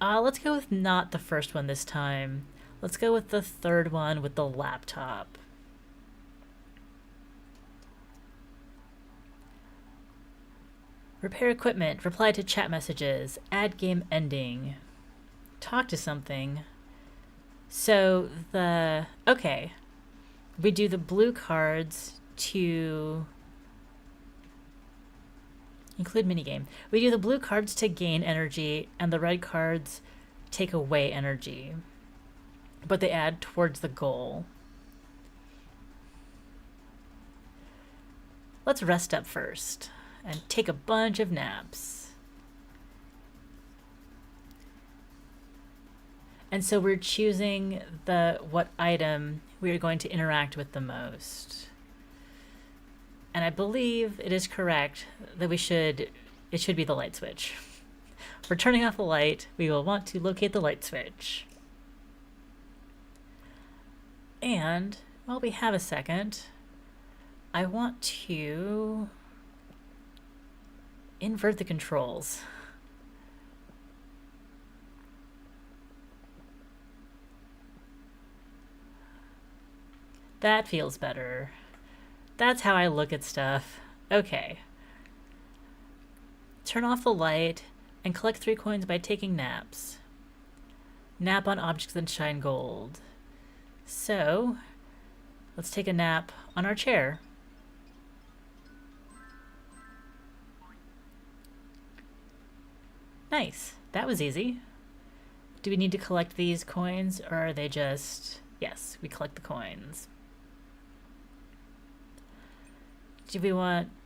Let's go with not the first one this time. Let's go with the third one with the laptop. Repair equipment, reply to chat messages, add game ending, talk to something. So okay. We do the blue cards to include minigame. We do the blue cards to gain energy, and the red cards take away energy. But they add towards the goal. Let's rest up first and take a bunch of naps. And so we're choosing what item we are going to interact with the most. And I believe it is correct that it should be the light switch. For turning off the light, we will want to locate the light switch. And while we have a second, I want to invert the controls. That feels better. That's how I look at stuff. Okay. Turn off the light and collect 3 coins by taking naps. Nap on objects that shine gold. So, let's take a nap on our chair. Nice. That was easy. Do we need to collect these coins, or are they just... Yes, we collect the coins.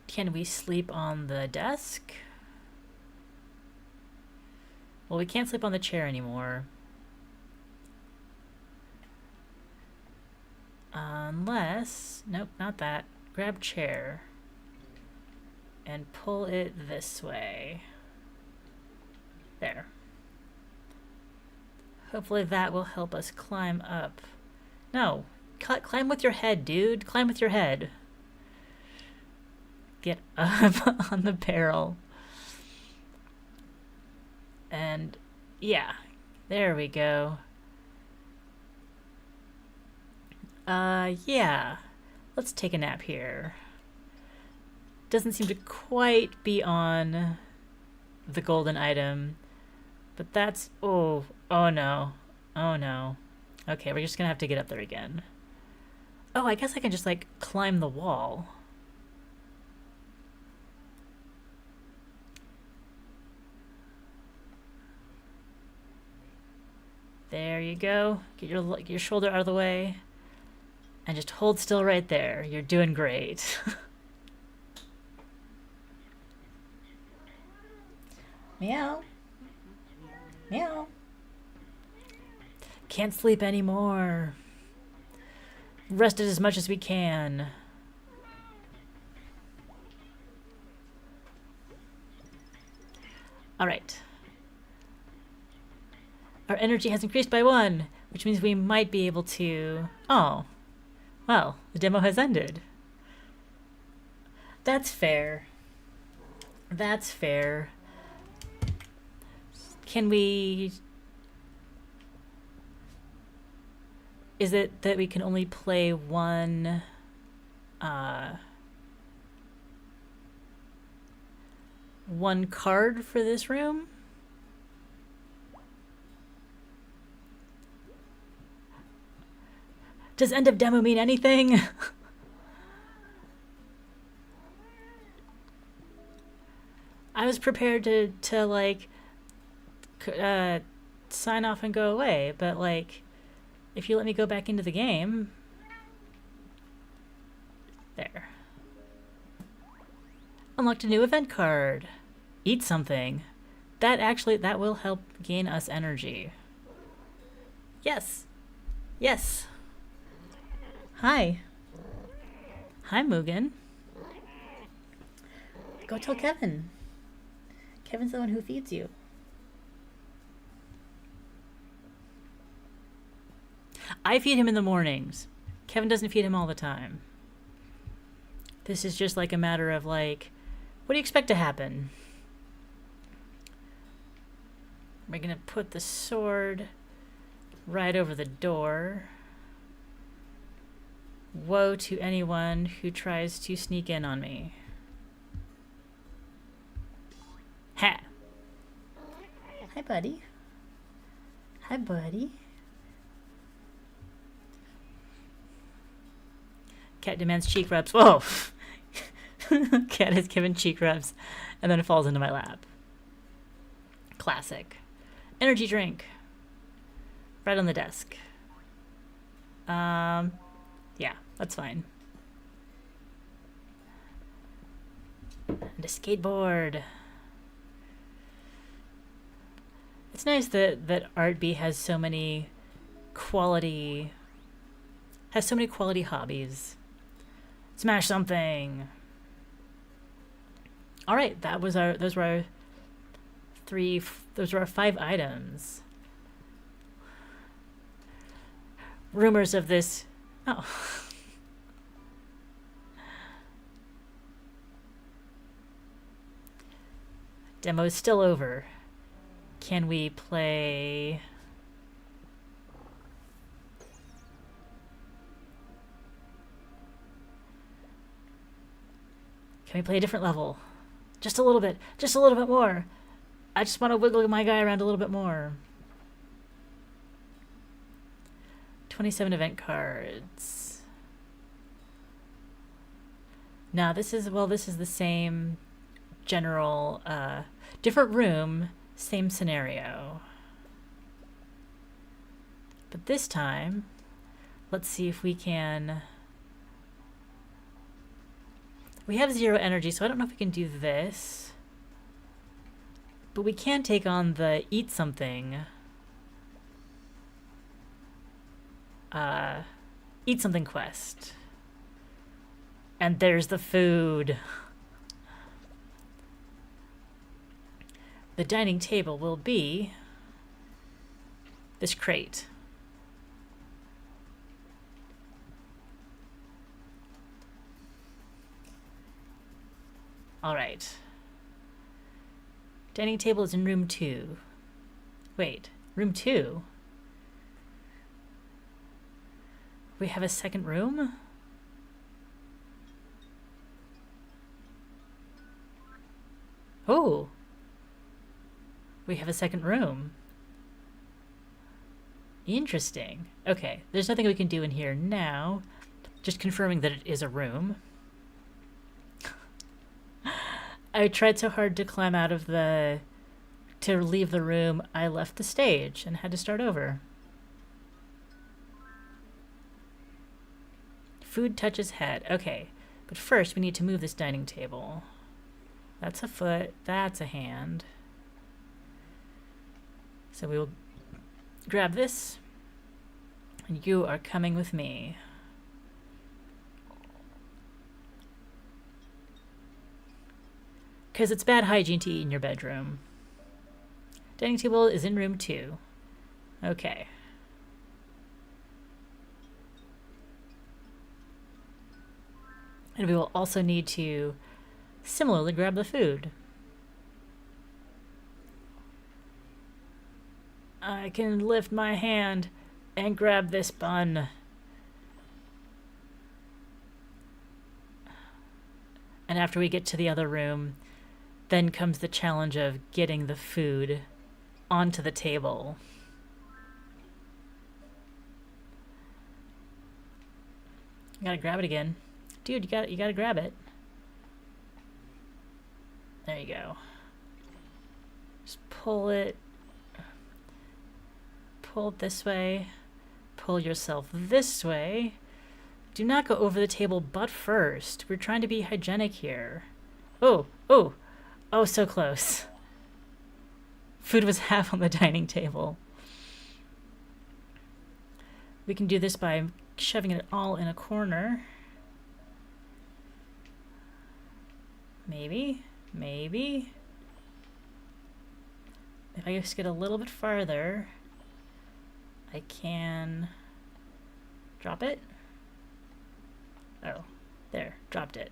Can we sleep on the desk? Well, we can't sleep on the chair anymore. Unless, nope, not that. Grab chair and pull it this way. There. Hopefully that will help us climb up. No, climb with your head, dude. Climb with your head. Get up on the barrel. And yeah, there we go. Yeah. Let's take a nap here. Doesn't seem to quite be on the golden item. But that's... Oh no. Oh no. Okay, we're just gonna have to get up there again. Oh, I guess I can just, like, climb the wall. There you go. Get your shoulder out of the way. And just hold still right there. You're doing great. Meow. Meow. Can't sleep anymore. Rested as much as we can. All right. Our energy has increased by 1, which means we might be able to... Oh, well, the demo has ended. That's fair. That's fair. Can we... Is it that we can only play one... one card for this room? Does end of demo mean anything? I was prepared to like sign off and go away, but like if you let me go back into the game, there. Unlocked a new event card. Eat something. That will help gain us energy. Yes. Yes. Hi. Hi, Mugen. Go tell Kevin. Kevin's the one who feeds you. I feed him in the mornings. Kevin doesn't feed him all the time. This is just like a matter of like, what do you expect to happen? We're gonna put the sword right over the door. Woe to anyone who tries to sneak in on me. Ha! Hi, buddy. Hi, buddy. Cat demands cheek rubs. Whoa! Cat has given cheek rubs, and then it falls into my lap. Classic. Energy drink. Right on the desk. Yeah, that's fine. And a skateboard. It's nice that Art B has so many quality hobbies. Smash something. All right, those were our 5 items. Rumors of this. Oh. Demo's still over. Can we play... Can we play a different level? Just a little bit more. I just want to wiggle my guy around a little bit more. 27 event cards. Now this is the same general, different room, same scenario. But this time, let's see if we can... We have 0 energy, so I don't know if we can do this. But we can take on the eat something. Eat something quest. And there's the food. The dining table will be this crate. All right. Dining table is in room 2. Wait, room 2? We have a second room? Oh. We have a second room. Interesting. Okay, there's nothing we can do in here now. Just confirming that it is a room. I tried so hard to climb out of to leave the room, I left the stage and had to start over. Food touches head. Okay, but first we need to move this dining table. That's a foot, that's a hand. So we will grab this, and you are coming with me. Because it's bad hygiene to eat in your bedroom. Dining table is in room 2. Okay. And we will also need to similarly grab the food. I can lift my hand and grab this bun. And after we get to the other room, then comes the challenge of getting the food onto the table. You gotta grab it again. Dude, you gotta grab it. There you go. Just pull it. Pull it this way. Pull yourself this way. Do not go over the table butt first. We're trying to be hygienic here. Oh, oh, oh, so close. Food was half on the dining table. We can do this by shoving it all in a corner. Maybe, maybe. If I just get a little bit farther, I can drop it. Oh, there, dropped it.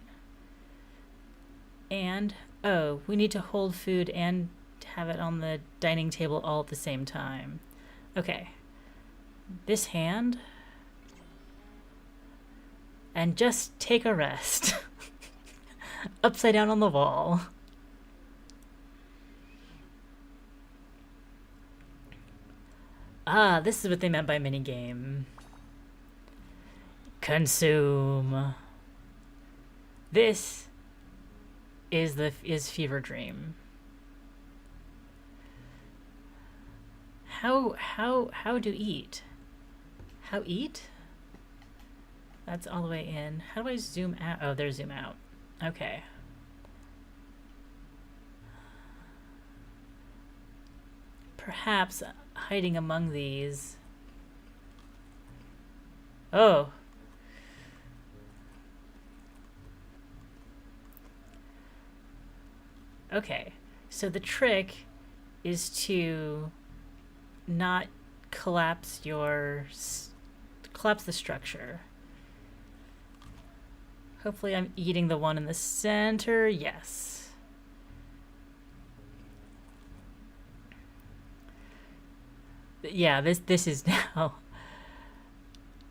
And, oh, we need to hold food and have it on the dining table all at the same time. Okay. This hand. And just take a rest. Upside down on the wall. Ah, this is what they meant by minigame. Consume. This is Fever Dream. How do eat? How eat? That's all the way in. How do I zoom out? Oh, there's zoom out. Okay. Perhaps hiding among these. Oh. Okay. So the trick is to not collapse the structure. Hopefully I'm eating the one in the center. Yes. Yeah, this is now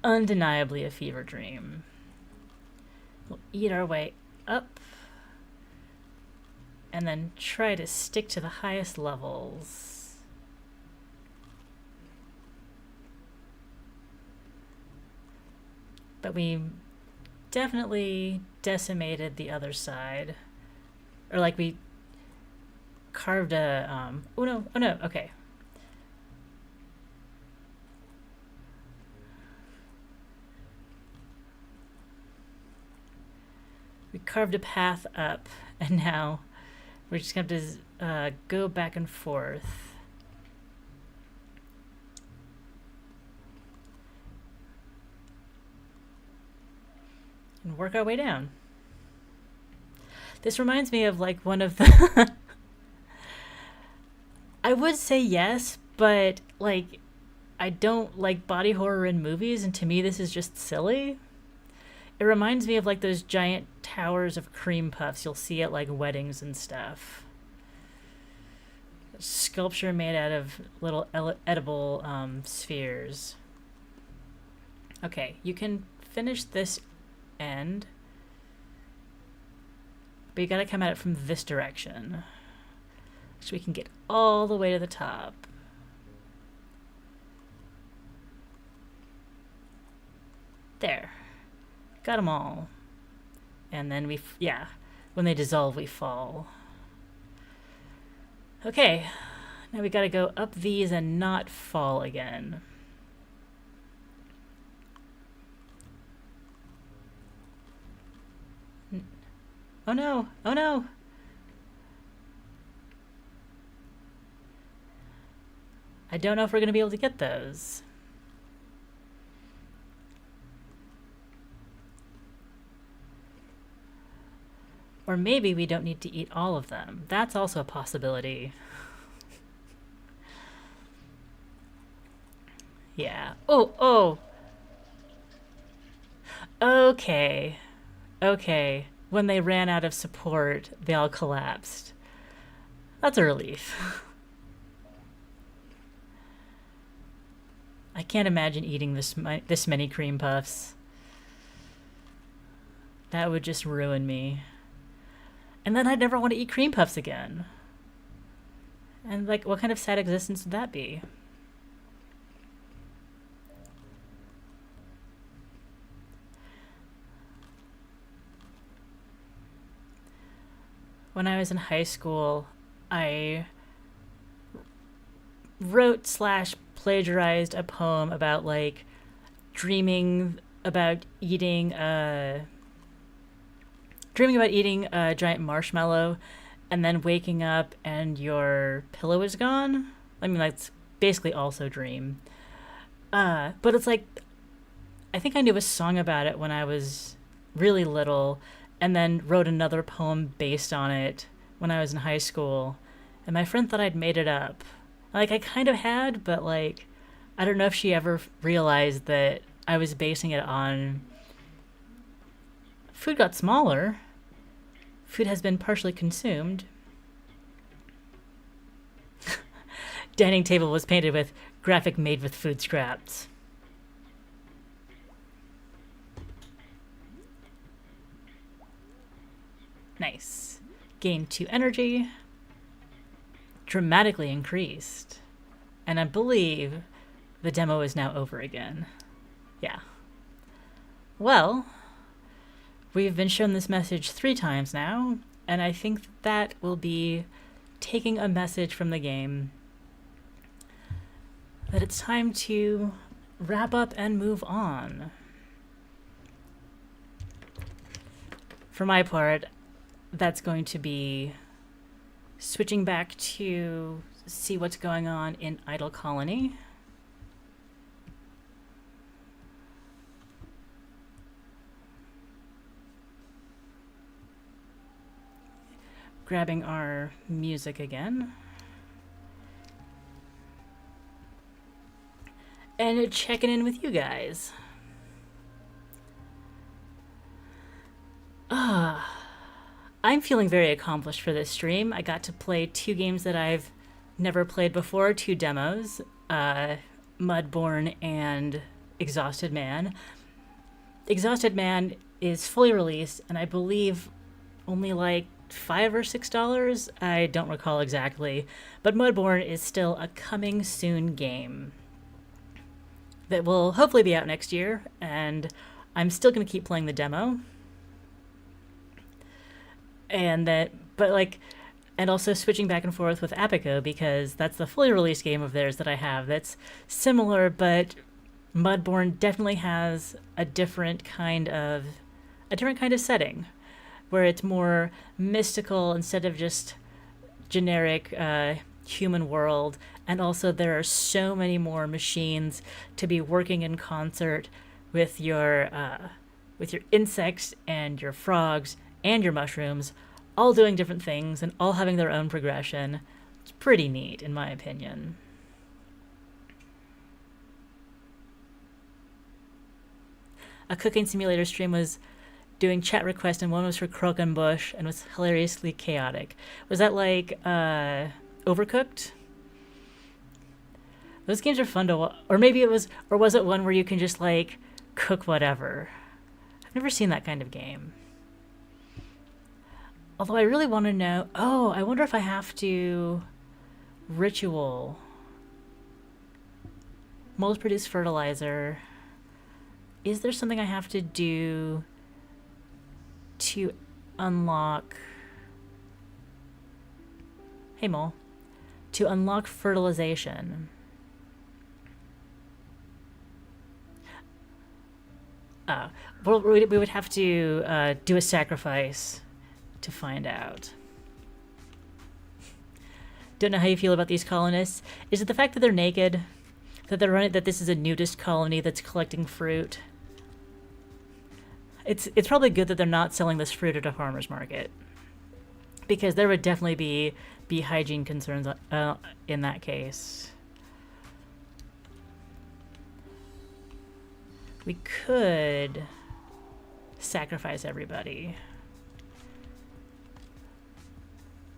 undeniably a fever dream. We'll eat our way up and then try to stick to the highest levels. But we definitely decimated the other side. Or like we carved a, oh no, okay. We carved a path up, and now we're just going to have to go back and forth. And work our way down. This reminds me of like one of the... I would say yes, but like I don't like body horror in movies, and to me this is just silly. It reminds me of like those giant towers of cream puffs you'll see at like weddings and stuff. Sculpture made out of little edible spheres. Okay, you can finish this end, but you gotta come at it from this direction so we can get all the way to the top. There. Got them all. And then when they dissolve, we fall. Okay, now we gotta go up these and not fall again. Oh no, oh no! I don't know if we're gonna be able to get those. Or maybe we don't need to eat all of them. That's also a possibility. Yeah. Oh. Okay. Okay. When they ran out of support, they all collapsed. That's a relief. I can't imagine eating this many cream puffs. That would just ruin me. And then I'd never want to eat cream puffs again. And like, what kind of sad existence would that be? When I was in high school, I wrote / plagiarized a poem about like dreaming about eating a giant marshmallow and then waking up and your pillow is gone. I mean, that's basically also dream. But it's like, I think I knew a song about it when I was really little, and then wrote another poem based on it when I was in high school. And my friend thought I'd made it up. Like, I kind of had, but like, I don't know if she ever realized that I was basing it on food got smaller. Food has been partially consumed. Dining table was painted with graphic made with food scraps. Nice. Gain 2 energy. Dramatically increased. And I believe the demo is now over again. Yeah. Well, we've been shown this message 3 times now, and I think that will be taking a message from the game that it's time to wrap up and move on. For my part, that's going to be switching back to see what's going on in Idle Colony. Grabbing our music again. And checking in with you guys. I'm feeling very accomplished for this stream. I got to play 2 games that I've never played before, 2 demos, Mudborne and Exhausted Man. Exhausted Man is fully released, and I believe only like $5 or $6. I don't recall exactly, but Mudborne is still a coming soon game that will hopefully be out next year, and I'm still going to keep playing the demo. And also switching back and forth with Apico, because that's the fully released game of theirs that I have that's similar, but Mudborne definitely has a different kind of setting, where it's more mystical instead of just generic human world. And also there are so many more machines to be working in concert with your insects and your frogs and your mushrooms, all doing different things and all having their own progression. It's pretty neat, in my opinion. A cooking simulator stream was doing chat requests, and one was for Croquembouche and was hilariously chaotic. Was that like Overcooked? Those games are fun to or maybe it was, or was it one where you can just like cook whatever? I've never seen that kind of game. Although I really want to know, I wonder if I have to ritual. Moles produce fertilizer. Is there something I have to do to unlock... Hey, Mole. To unlock fertilization. Well, we would have to do a sacrifice to find out. Don't know how you feel about these colonists. Is it the fact that they're naked? That they're running, that this is a nudist colony that's collecting fruit? It's probably good that they're not selling this fruit at a farmer's market. because there would definitely be hygiene concerns in that case. We could sacrifice everybody,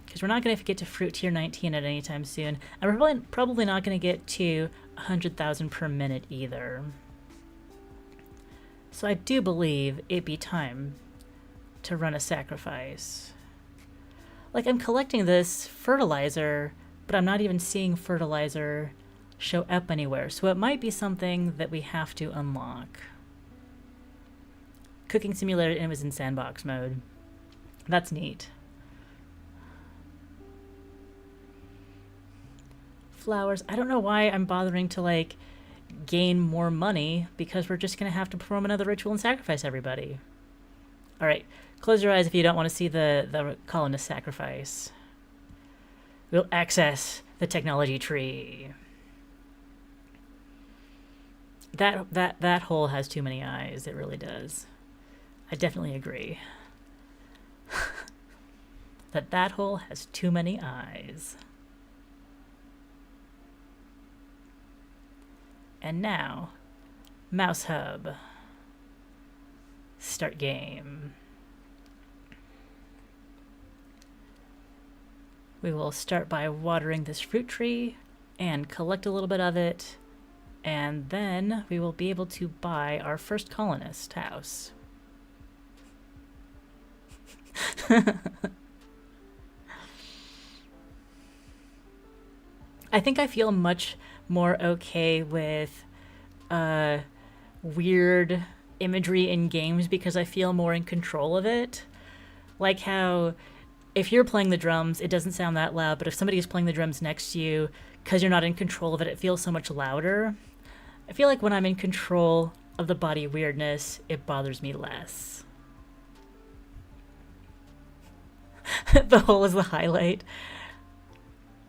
because we're not going to get to fruit tier 19 at any time soon, and we're probably not going to get to 100,000 per minute either. So I do believe it'd be time to run a sacrifice. Like, I'm collecting this fertilizer, but I'm not even seeing fertilizer show up anywhere, so it might be something that we have to unlock. Cooking simulator, and it was in sandbox mode. That's neat. Flowers. I don't know why I'm bothering to, like, gain more money, because we're just going to have to perform another ritual and sacrifice everybody. All right, close your eyes if you don't want to see the colonist sacrifice. We'll access the technology tree. That hole has too many eyes. It really does. I definitely agree. that hole has too many eyes. And now, Mouse Hub. Start game. We will start by watering this fruit tree and collect a little bit of it, and then we will be able to buy our first colonist house. I think I feel much more okay with weird imagery in games because I feel more in control of it. Like how if you're playing the drums, it doesn't sound that loud, but if somebody is playing the drums next to you, because you're not in control of it, it feels so much louder. I feel like when I'm in control of the body weirdness, it bothers me less. The hole is the highlight.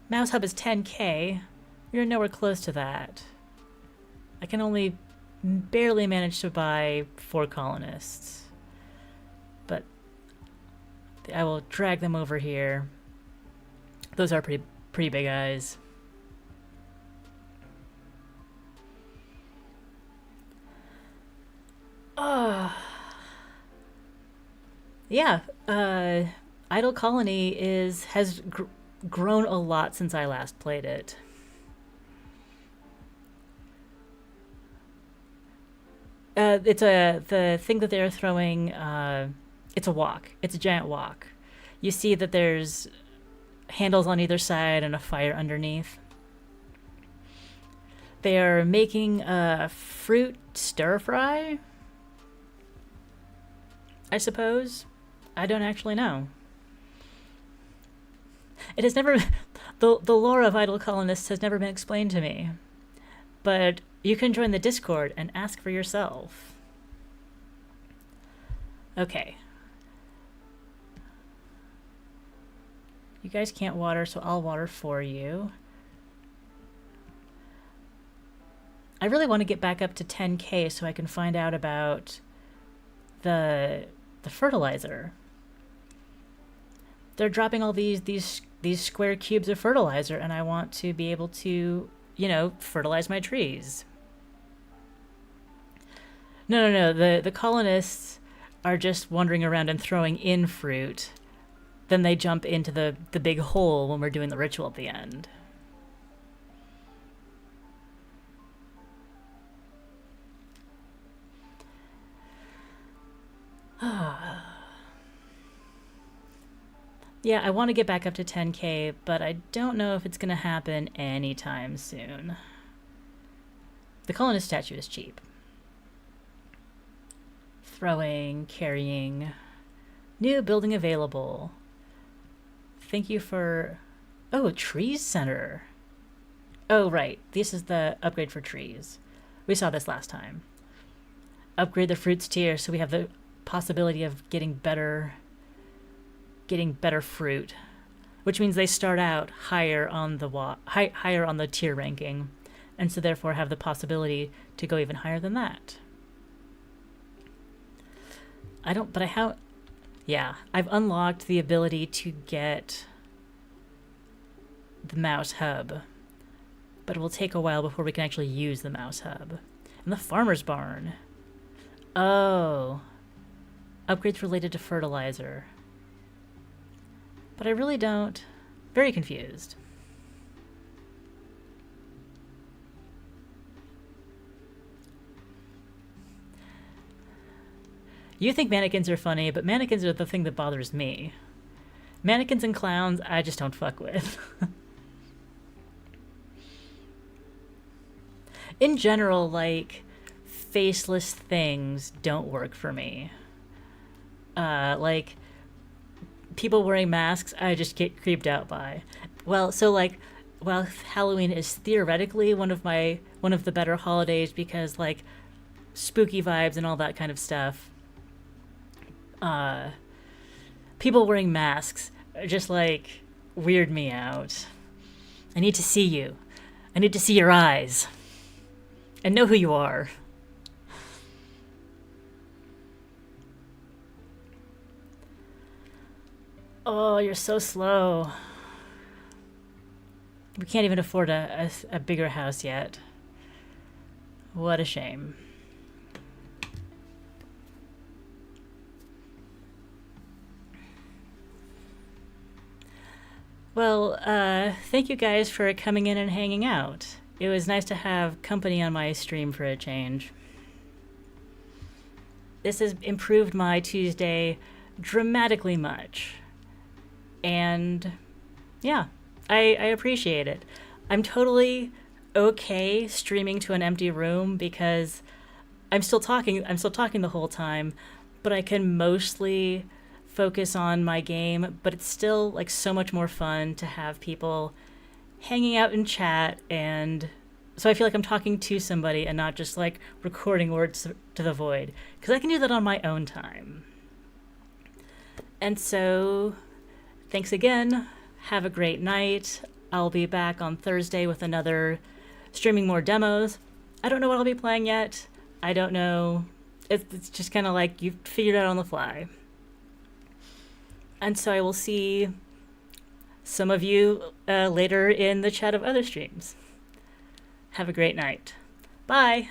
Mouse Hub is 10K. You're nowhere close to that. I can only barely manage to buy 4 colonists. But I will drag them over here. Those are pretty big eyes. Yeah, Idle Colony has grown a lot since I last played it. The thing that they're throwing. It's a wok. It's a giant wok. You see that there's handles on either side and a fire underneath. They are making a fruit stir fry, I suppose. I don't actually know. It has never... The lore of Idle Colonists has never been explained to me. But you can join the Discord and ask for yourself. Okay. You guys can't water, so I'll water for you. I really want to get back up to 10K so I can find out about the fertilizer. They're dropping all these square cubes of fertilizer, and I want to be able to, you know, fertilize my trees. No. The colonists are just wandering around and throwing in fruit. Then they jump into the big hole when we're doing the ritual at the end. Yeah, I want to get back up to 10K, but I don't know if it's going to happen anytime soon. The colonist statue is cheap. Throwing, carrying. New building available. Thank you for... Oh, trees center. Oh, right. This is the upgrade for trees. We saw this last time. Upgrade the fruits tier so we have the possibility of getting better fruit, which means they start out higher on the higher on the tier ranking, and so therefore have the possibility to go even higher than that. Yeah, I've unlocked the ability to get the mouse hub, but it will take a while before we can actually use the mouse hub. And the farmer's barn. Oh, upgrades related to fertilizer. But I really don't. Very confused. You think mannequins are funny, but mannequins are the thing that bothers me. Mannequins and clowns, I just don't fuck with. In general, like, faceless things don't work for me. Like, people wearing masks, I just get creeped out by. Well, so like, well, Halloween is theoretically one of the better holidays because like spooky vibes and all that kind of stuff. People wearing masks just like weird me out. I need to see you. I need to see your eyes and know who you are. Oh, you're so slow. We can't even afford a bigger house yet. What a shame. Well, thank you guys for coming in and hanging out. It was nice to have company on my stream for a change. This has improved my Tuesday dramatically much. And yeah, I appreciate it. I'm totally okay streaming to an empty room because I'm still talking the whole time, but I can mostly focus on my game, but it's still like so much more fun to have people hanging out in chat, and so I feel like I'm talking to somebody and not just like recording words to the void, because I can do that on my own time. And so thanks again. Have a great night. I'll be back on Thursday with another streaming more demos. I don't know what I'll be playing yet. I don't know. It's just kind of like you figured it out on the fly. And so I will see some of you later in the chat of other streams. Have a great night. Bye.